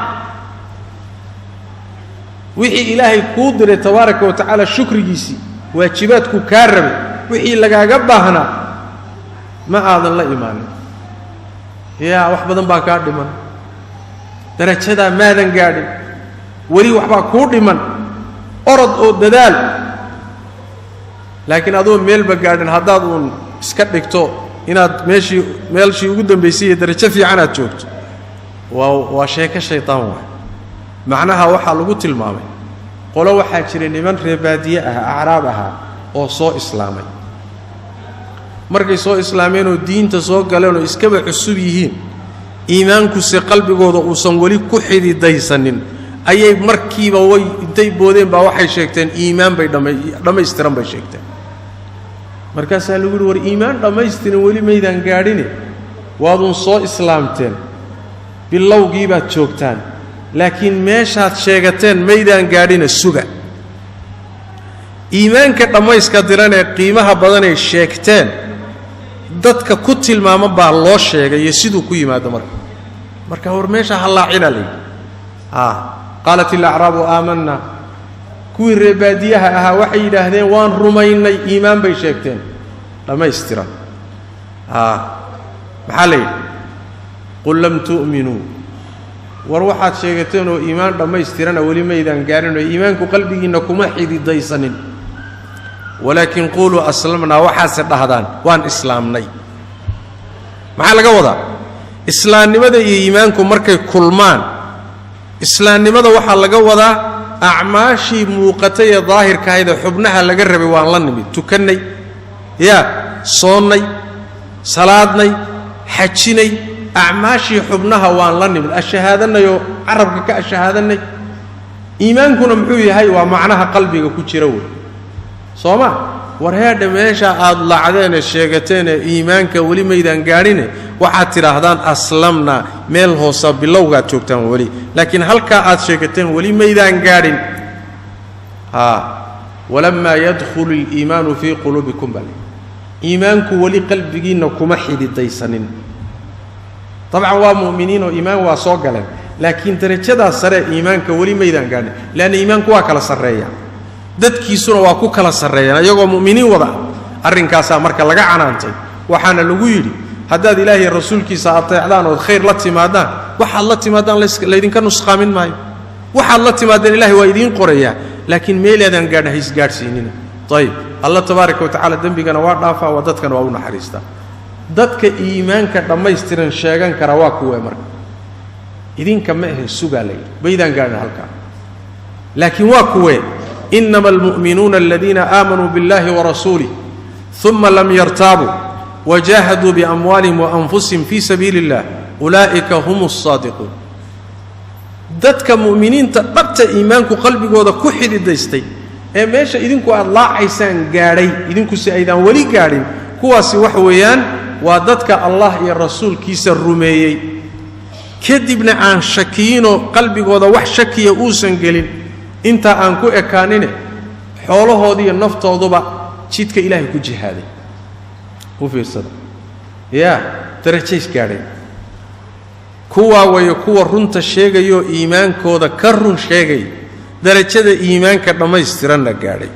wixii ilaahay kuu diray tabaaraka wa tacaala shukrigiisii waajibaadku kaa rabay wixii lagaaga baahnaa ma aadan la imaanin yaa wax badan baa kaa dhiman darajada maadan gaadhin weli waxbaa kuu dhiman orod oo dadaal laakiin adoo meelba gaadhin haddaad uun iska dhigto inaad meeshii ugu dambaysay darajo fiican aad joogto waa sheeko shaytaan waay macnaha waxaa lagu tilmaamay qolo waxaa jiray niman reebaadiye ah acraab ahaa oo soo islaamay markay soo islaameen oo diinta soo galeen oo iskaba cusub yihiin iimaanku si qalbigooda uusan wali ku xididaysanin ayay markiiba way intay boodeen baa waxay sheegteen iimaan bay dhammaystiran bay sheegteen markaasaa lagu yidhi war iimaan dhammaystiran weli maydaan gaadhine waadun soo islaamteen bilowgii baad joogtaan laakiin meeshaad sheegateen maydaan gaadhina suga iimaanka dhammayska diran ee qiimaha badan ay sheegteen dadka ku tilmaama baa loo sheegay iyo siduu ku yimaado marka war meesha halaacina leh qaalat al-a'raabu aamanna kuwii reebaadiyaha ahaa waxay yidhaahdeen waan rumaynay iimaan bay sheegteen dhammaystiran maxaa la yidhi qul lam tu'minuu war waxaad sheegateen oo iimaan dhammaystirana weli maydaan gaarin oo iimaanku qalbigiina kuma xididaysanin walaakin quluu aslamnaa waxaase dhahdaan waan islaamnay maxaa laga wadaa islaamnimada iyo iimaanku markay kulmaan islaamnimada waxaa laga wadaa acmaashii muuqatay ee daahirka ahayd ee xubnaha laga rabay waan la nimid tukannay yaa soonnay salaadnay xajinay أعماشي حبناها وان لنمد الشهادة يو عربك كالشهادة إيمانكنا محوية هاي ومعناها قلبك كتيرو صوما warheedha meesha aad lacdeen sheegateen iimaanka wali meeydaan gaarine waxaad tiraahdaan aslamna meel hoosa bilowga joogtaan wali laakiin halka aad sheegateen wali meeydaan gaarin walamma yadkhulu al-iimaanu fi qulubikum bal iimaanku wali qalbigiina kuma xididaysanin طبعا waa muuminiin oo iimaan waa soo galeen laakiin darajada sare iimaanka wali meeydaan gaarin laana iimaanku waa kala sareeya dadkiisuna waa ku kala sareeyaan ayagoo muuminiin wada arrinkaas marka laga canaantay waxaana lagu yiri haddaad ilaahay rasuulkiisa ateecdaan oo khayr la timaadaan waxa la timaadaan la idinka nusqaamin maayo waxa la timaadaan ilaahay waa idin qoraya laakiin meeladan gaadha is gaarsiinina tayib allah tabaaraka wa taala dambigana waa dhaafaa waa dadkana waa u naxariistaa dadka iimaanka dhammaystiran sheegan kara waa kuwa marka idinka ma ahe sugalay baydaan gaadha halka laakiin waa kuwa إنما المؤمنون الذين آمنوا بالله ورسوله ثم لم يرتابوا وجاهدوا بأموالهم وأنفسهم في سبيل الله أولئك هم الصادقون dadka muuminiinta dhabta iimaanku qalbigooda ku xidhiidhaystay meesha idinku aad laacaysaan gaaray idinku si aydan wali gaarin kuwaasi wax weeyaan waa dadka Allah iyo rasuulkiisa rumeeyay kadibna aan shakiino qalbigooda wax shakiya uusan gelin inta aan ku ekaanine xoolahoodii iyo naftooduba jidka ilaahay ku jihaaday u fiirsada darajays gaaray kuwa way kuwa runta sheegayo iimaankooda ka run sheegay darajada iimaanka dhammaystiranna gaaray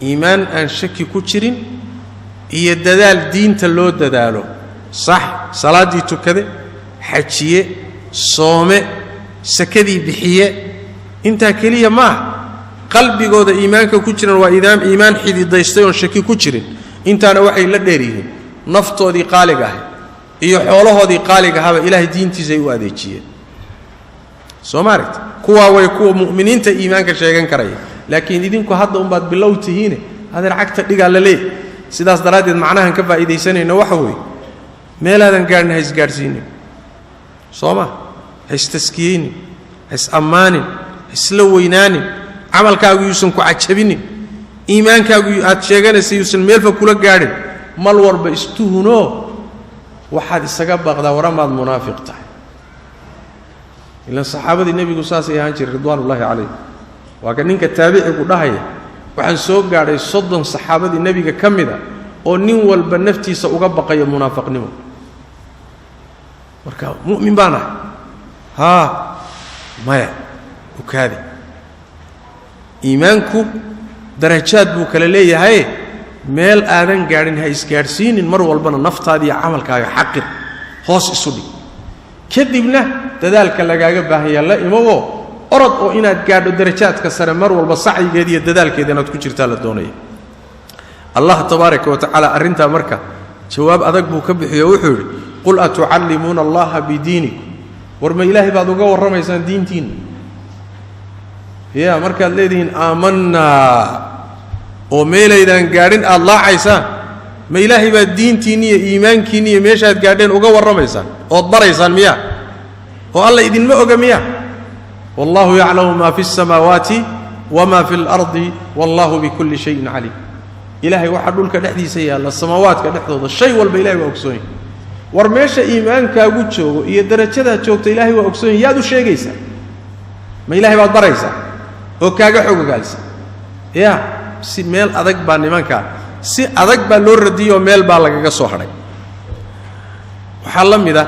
iimaan aan shaki ku jirin iyo dadaal diinta loo dadaalo sax salaadii tukade xajiye soome sakadii bixiye inta kaliya ma qalbigooda iimaanka ku jiran waa iimaan xididaystay oo shaki ku jirin intaana waxay la dheeriyeen naftoodii qaaliga ah iyo xoolahoodii qaaliga ah ilaahay diintiisa ay u adeejiyeen Soomaaliyeed kuwa way kuwa muuminiinta iimaanka sheegan karaya laakiin idinku hadda baad bilowtihiin adeer cagta dhiga la leey sidaas daraadeed macnahan ka faa'iideysanayna waxa weey meeladan gaarna is gaarsiin Sooma istaskiin is amaanin isla weynaanin amalkaagu yuusan ku cajabinin iimaankaagu aad sheeganaysa yuusan meelfa kula gaarin mal warba istuhuno waxaad isaga baqdaa waramaad munaafiq tahay ila saxaabadii nabigu saasay ahaan jiray ridwaanullaahi calayhi waa ka ninka taabicigu dhahaya waxaan soo gaaray 30 saxaabadii nabiga kamida oo nin walba naftiisa uga baqayo munaafiqnimo marka mu'min baana maya وكذا إيمانكم درجات بوكلا ليه هاي ميل آذن قاعدين هاي إسكارسين المر والبنا نفط هذه عمل كاي حقر هوس السودي كذبنا تذلك اللي قاعد بهي الله إمامه أرد أو إن قاعد درجات كسر المر والبصعي جديد تذلك إذا نتكون شرتال الدنيا الله تبارك وتعالى أرنتا مركا جواب أذك بوكبح يوحر قل أتعلمون الله بدينكم ورما إلهي بعد وقور رميسان دين تين يا مركز الذين آمنا وميلا إذا قاعدين الله عيسى ما إلهي بالدين تيني إيمان كيني ميشهد قاعدين وقور رميسان وضريسان مياه والله إذن ما أقمياه والله يعلم ما في السماوات وما في الأرض والله بكل شيء عليم إلهي وحد لك نحدي سيئة السماوات كنحضر الشيء والبإلهي وأكسوين ورميش إيمان كاقوتشو إيا درجة جوكت إلهي وأكسوين يادو الشيء قيسا ما إلهي بعد بريسا وكاقا حقوق قالسا si meel adag baa nimanka si adag baa loo radiyo meel baa lagaga soo haray waxa la mid ah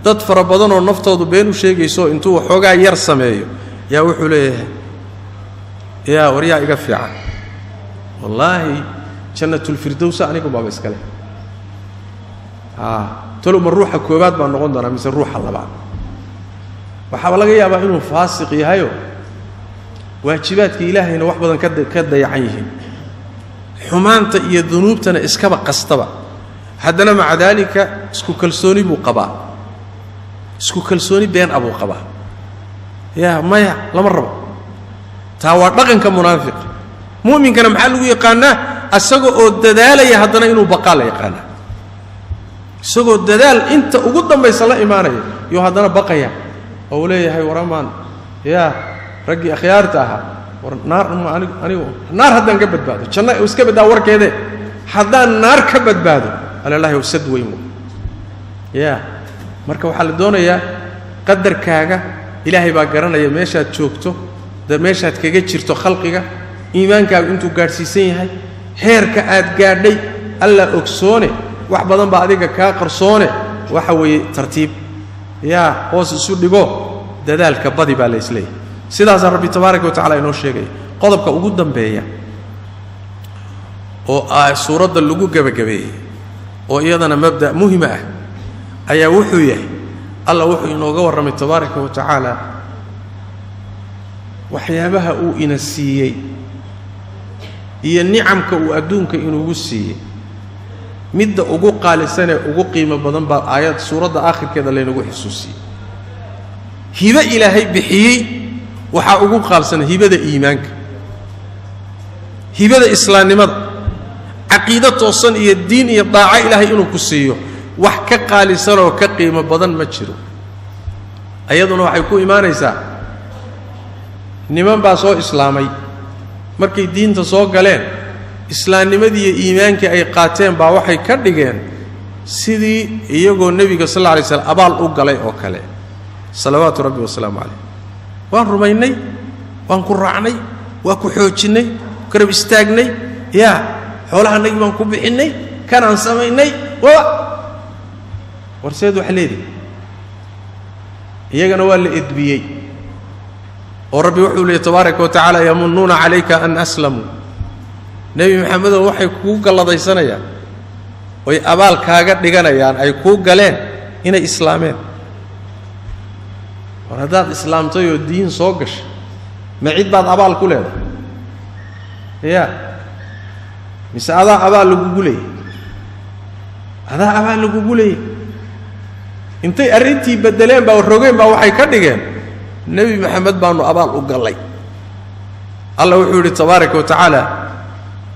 dad fara badan oo naftoodu been u sheegayso intuu xoogaa yar sameeyo yaa wuxuu leeyahay wariya iga fiican wallahi jannatul firdaws anigu baba iskale tolo ma ruuxa koobaad baa noqon doona mise ruuxa labaad waxa laga yaabaa inuu faasiq yahay waajibaadka ilaahayna wax badan ka dayacan yihiin xumaanta iyo dunuubtana iskaba qastaba haddana maca dalika isku kalsooni buu qabaa isku kalsooni been abuu qabaa maya lama rabo taa waa dhaqanka munaafiq mu'minkana maxaa lagu yaqaanaa asagoo oo dadaalaya haddana inuu baqaa la yaqaanaa isagoo dadaal inta ugu dambaysa la imaanaya iyo haddana baqaya oo leeyahay waramaan ragii akhyaarta aha نار هدان كبدبادو جنة وسكبدا وركيده هدان نار كبدبادو على الله وسد ويمو يا marka waxa la doonayaa qadarkaaga ilaahay baa garanaya meeshaad joogto meeshaad kaga jirto khalqiga iimaankaagu intuu gaarsiisan yahay heerka aad gaadhay alla ogsoone wax badan baa adiga ka qarsoone waxa weeye tartiib yaa hoos isu dhigo dadaalka badi baa la isleeyahay sidaas rabbi tabaaraka wa taala inoo sheegay qodobka ugu dambeeya oo suurada lagu gabagabeeyay oo iyadana mabda muhiim ah ayaa wuxuu yahay alla wuxuu inooga warramay tabaaraka wa taala waxyaabaha uu ina siiyay iyo nicamka uu adduunka inugu siiyay midda ugu qaalisan ee ugu qiimo badan baa aayad suurada aakhirkeeda laynagu xusuusiyay hiba ilaahay bixiyay waxa ugu qaalisan hibada iimaanka hibada islaamnimada aqeedo toosan iyo diin iyo daaca ilaahay inuu ku siiyo wax ka qaalisan oo ka qiimo badan ma jiro ayaduna waxay ku iimaanaysaa niman baa soo islaamay markay diinta soo galeen islaamnimadii iyo iimaankii ay qaateen baa waxay ka dhigeen sidii iyagoo nabiga sallallahu alayhi wasallam abaal u galay oo kale salawaatu rabbi wasalaamu alayhi waan rumaynay waan ku raacnay waan ku xoojinay karab istaagnay yaa xoolahanagi baan ku bixinay kanaan samaynay warseed wax leeyahay iyagana waa la edbiyay oo rabbi wuxuu leeyahay tabaaraka wa taala yamununa alayka an aslamu nabi maxamed waxay ku galadaysanayaan way abaal kaaga dhiganayaan ay ku galeen inay islaameen war hadaad islaamtay oo diin soo gashay ma cid baad abaal ku leedahay yaa misaada abaal lagu guleeyay abaal lagu guleeyay intay arintii bedeleen baa rogeen baa waxay ka dhigeen nabi maxamed baanu abaal u galay allah wuxuu yiri tabaaraka wa taala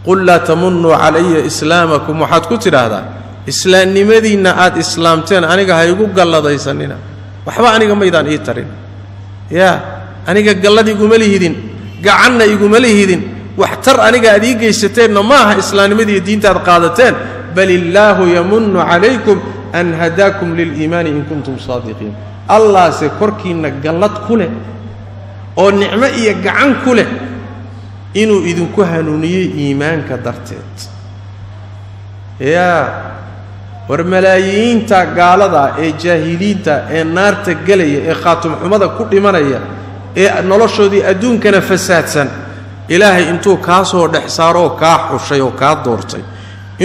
qul la tamunnu alayya islaamakum waxaad ku tiraahdaa islaamnimadiina aad islaamteen aniga ha igu galladaysanina waxba aniga maydaan ii tarin yaa aniga gallad iguma lihidin gacanna iguma lihidin wax tar aniga aad ii geysateen ma aha islaamnimadii diinta aad qaadateen bal illahu yamunnu alaykum an hadakum lil iimaan in kuntum saadiqiin allah se korkiina gallad kule oo nicmo iyo gacan kule inuu idinku hanuuniyay iimaanka darteed yaa war malaayiinta gaalada ee jaahiliinta ee naarta galaya ee khaatum xumada ku dhimanaya ee noloshoodii adduunkana fasaadsan ilaahay intuu ka soo dhex saaro ka xushay oo ka doortay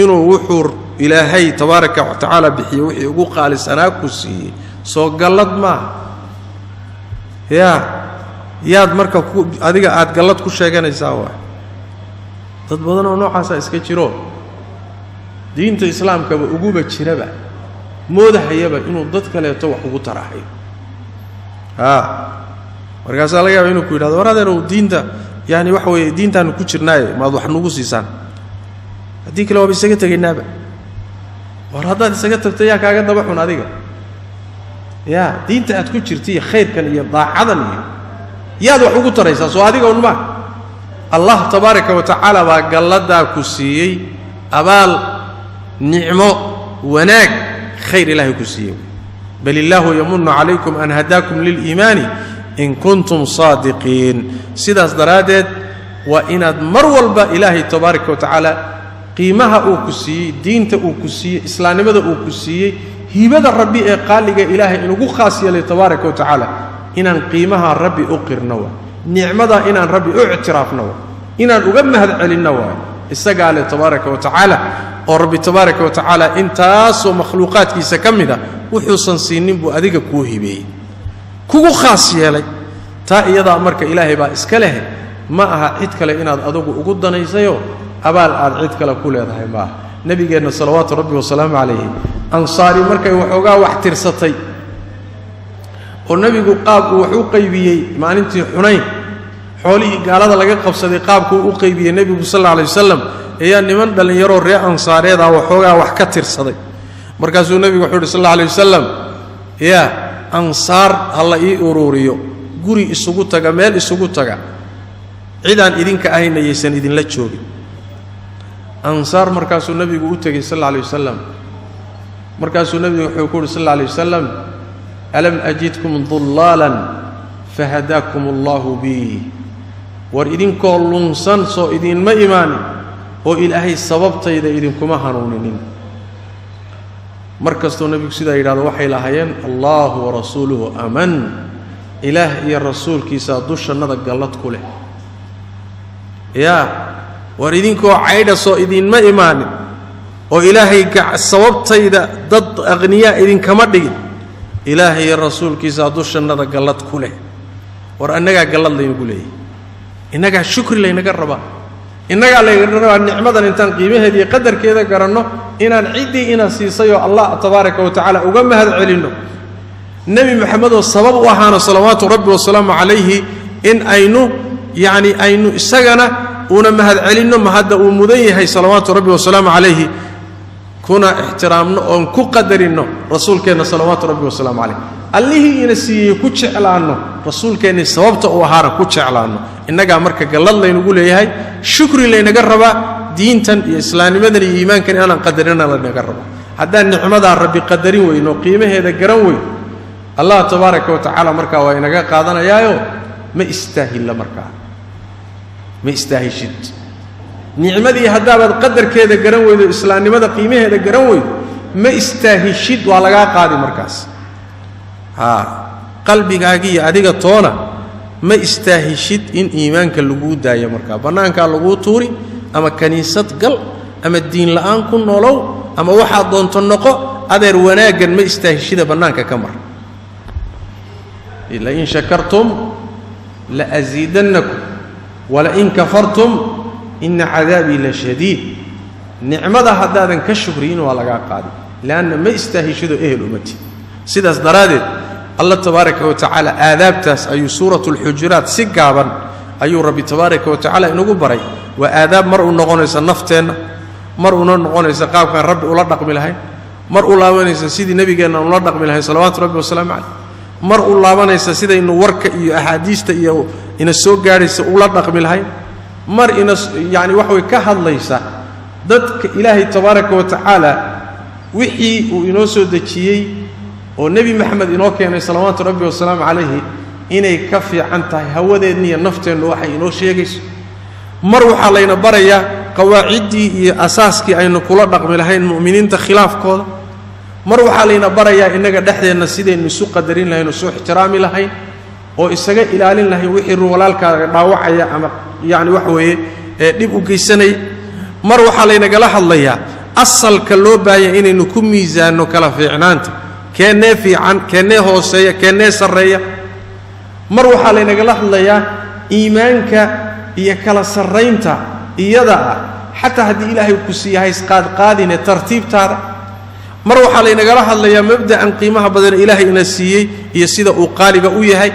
inuu wuxuu ilaahay tabaaraka wa taala bixiyo wixii ugu qaalisanaa ku siiyay soo gallad ma yaad marka adiga aad gallad ku sheeganaysaa waa dad badan oo noocaas iska jiro diinta islaamka ugu jiraba moodahayaba inuu dad kale wax ugu taraxay markaas laga yaabaa inuu ku yiraahdo waradeero diinta yaani wax weey diintan ku jirnaaye maad wax nagu siisaan hadii kale waa isaga tagaynaaba war haddaad isaga tagtay yaa kaaga daba xun adiga yaa diinta aad ku jirtay khayrkan iyo daacadan yaad wax ugu taraysaa soo adiga un ma allah tabaaraka wa taala baa gallada ku siiyay abaal nicmo wanaag khayr ilaahi ku siiyay bal illahu yamunnu alaykum an hadakum lil iimaan in kuntum saadiqiin sidaas daraadeed wa inaad mar walba ilaahi tabaaraka wa taala qiimaha uu ku siiyay diinta uu ku siiyay islaamnimada uu ku siiyay hibada rabbi ee qaaliga ilaahay inuu khaas yeelay tabaaraka wa taala inaan qiimaha rabbi u qirno nicmada inaan rabbi u ictiraafno inaan uga mahad celinno isaga le tabaaraka wa taala oo rabbi tabaaraka wa taala intaas oo makhluuqaadkiisa kamida wuxuu san siinin buu adiga ku hibeeyay kugu khaas yeelay taa iyada marka ilaahay baa iska leh ma aha cid kale inaad adigu ugu danaysayo abaal aad cid kale ku leedahay ma nabigeena salawaatu rabbi wa salaamu alayhi ansaari markay waxoogaa wax tirsatay oo nabigu qaab uu wax u qaybiyay maalintii xunayn xoolihii gaalada laga qabsaday qaabku u qaybiyay nabigu sallallahu alayhi wasallam ayaa niman dhalinyaro reer ansaareed ah waxoogaa wax ka tirsaday markaasuu nabigu wuxuu sallallahu alayhi wasallam yaa ansaar halla ii ururiyo guri isugu taga meel isugu taga عدان إذنك أهين يسن إذن لا تشوقي أنصار مركز النبي قلت صلى الله عليه وسلم مركز النبي يقول صلى الله عليه وسلم ألم أجدكم ضلالا فهداكم الله بي وإذن كل صنص إذن ما إيماني وإلهي السبب إذا إذن كما هنونين مركز النبي سيدا إلى وحي لهين الله ورسوله أمن إله يا الرسول كيسا دوش النظر قلت كله يا وإذن كو عيدا صو إذن ما إيماني وإلهي السبب إذا ضد أغنياء إذن كما دين إلهي يا الرسول كيسا دوش النظر قلت كله وأنك قلت لي نقول إيه إنك الشكر لي نقربا إنك على النعمة إنسان قيمة هذه قدر كذا قرنه إن العدي إن سيسيو الله تبارك وتعالى وقام هذا علينا النبي محمد الصباب وحنا صلوات ربي والسلام عليه إن أينو يعني أينو السجنة ونما هذا علينا ما هذا ومذيه هي صلوات ربي والسلام عليه كنا احترامنا وكو قدرنا رسول كنا صلوات ربي والسلام عليه اللي ينسي كوتش علانه رسول كان سببته وهاره كوتش علانه إنك أمرك قال الله يقول هاي شكر لي نجربه دينتن إسلام مدني إيمان كان أنا قدرنا لا نجربه هذا النعمة ربي قدرين وإنه قيمة هذا جروي الله تبارك وتعالى مركا وإنك قادنا يايو ما يستاهل مركا ما يستاهل شد نعمتي هذا قدر كذا جروي الإسلام مدى قيمة هذا جروي ما يستاهل شد ولا قاضي مركز قلبي قاقية أديك طونا ما استاهشت إن إيمانك اللقود دايا مركا بنانك اللقود طوري أما كنيسة قل أما الدين الآن كن نولو أما واحد دون تنقو أدير وناقا ما استاهشت بنانك كمر لئن شكرتم لأزيدنكم ولئن كفرتم إن عذابي لشديد نعمة هذا كالشكرين ولا قاضي لأن ما استاهشت إيه الأمتي سيداس درادت الله تبارك وتعالى آدابتاس أي سورة الحجرات سيقابا أي ربي تبارك وتعالى إنه بري وآداب مرء نغنيس النفتين مرء نغنيس قاب كان ربي أولا رقم لهاي مرء الله ونيس سيدي نبي قال أولا رقم لهاي صلوات ربي والسلام عليه مرء الله ونيس سيدي إنه ورك إيو أحاديث إيو إن السوق قاريس أولا رقم لهاي مرء يعني وحوي كهل ليس ضدك إلهي تبارك وتعالى وحي وإنوسو دكيي والنبي محمد إنه كان صلوات ربي والسلام عليه إنه كفي عن تاي هودني النفتين الوحي إنه شيء مروح علينا بريا قواعدي أساسك أن كل رقم لهين المؤمنين تخلاف كذا مروح علينا بريا إنك دحدي النسيد إن سوق قدرين لهين وسوق احترامي لهين وإستجا إلى لهين وحي الرولال كراوعيا يعني وحوي نبقى كيسني مروح علينا قلها الله أصل كلوبا إن نكون ميزان وكلا في عنانت كان في عن كان هوسية كان سرية مروح علينا قال الله إيمانك يكلا سرينتا يدا حتى هدي إلهي وكسي هاي قادين ترتيب تار مروح علينا قال الله مبدأ أن قيمها بدل إلهي نسيه يسيد وقالق وياهي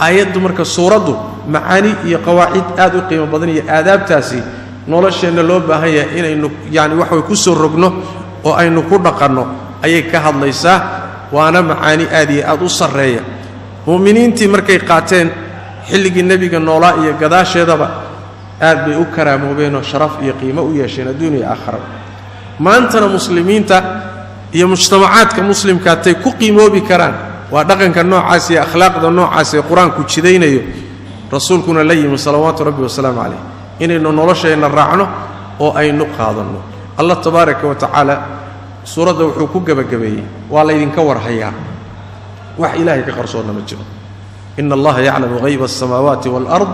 آيات مركز صورته معاني قواعد آدو قيمة بدنية آداب تاسي نولش إن اللوبة هي إنه يعني وحوي كسر رجنه أو أي نكون قرنه أي كهذا ليس وأنا معاني آدي أدو صرية مؤمنين تمركي قاتين حلق النبي النولاء يقداش يدبا آد بأكرم وبينه شرف يقيمة ويشين الدنيا آخر ما أنتنا مسلمين تا هي مجتمعات كمسلم كاتي كقيمة بكران ودقن كالنوع عاسي أخلاق ذا النوع عاسي قرآن كتشدين رسولكنا لي من صلوات ربي والسلام عليه إنه نولش إن الرعنه أو أي نقاض الله تبارك وتعالى سورة وحكوك بجبيه ولا ينكور حياه وح إلهي كقرصونا مجنون إن الله يعلم غيب السماوات والأرض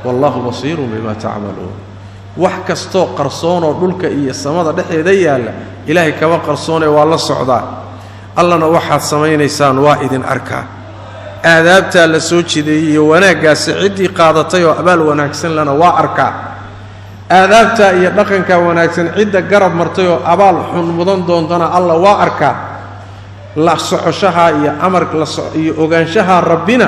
والله بصير بما تعملون وح كستو قرصونا ودلك إيه السماء دحي ديالا إلهي كوا قرصونا والله الصعداء الله نوحد سمين إنسان واحد أركا آدابتا لسوتشي دي وناقا سعدي قادتي وأبال وناكسن لنا وأركا آدابتا يدقنك وناكسن عدة قرب مرتيو أبال حنمضان دونتنا الله وأركا لا صحشها يا أمرك لا أوغانشها ربنا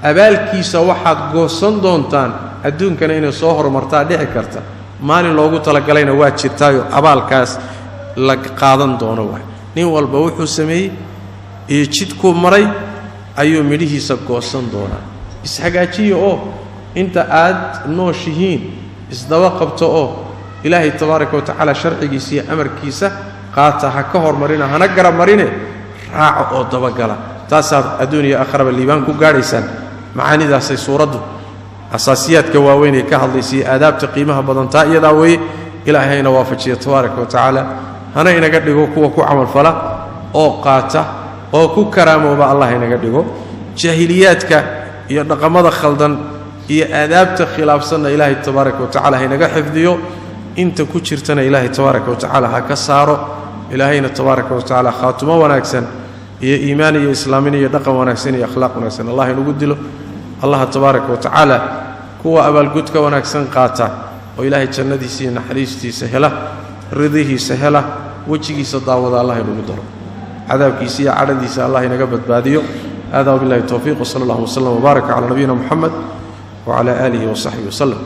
أبال كيسا واحد قوسن دونتان الدون كان إنه صهر مرتا دي كرتا مالي لوغو تلقلين واتشي تايو أبال كاس لك قادن دونوا نين والبوحو سمي يجدكو مري أيو مليه سقوسن دونا إسحاقاتي انت آد نوشهين إصدوا قبتؤه إلهي تبارك وتعالى شرعي سي أمر كيسة قاتها كهر مرينا هنقرب مرينا راع أو دبقلا تاسر الدنيا أخرب الليبان كو قاريسان معاني ذا سي سورده أساسيات كواويني كهل سي آداب تقيمها بدنتا يداوي إلهي نوافجي تبارك وتعالى هنا ينقدقو كو عمل فلا أو قاته أو كو كرامه با الله ينقدقو جاهلياتك ينقمض خلدن هي آداب تخلاف سنة إلهي تبارك وتعالى هنا حفظيو انت كو جرتنا إلهي تبارك وتعالى هكسارو إلهينا تبارك وتعالى خاتمه وناكسن هي إيماني يا إسلامي يا دقم وناكسن يا أخلاق وناكسن الله نقدله الله تبارك وتعالى كو أبا القدك وناكسن قاتا وإلهي جندي سي نحريستي سهلة رضيه سهلة وجهي صداوض الله نقدره عذابك سي عددي سي الله نقبت باديو هذا وبالله التوفيق وصلى الله وسلم وبارك على نبينا محمد وعلى آله وصحبه وسلم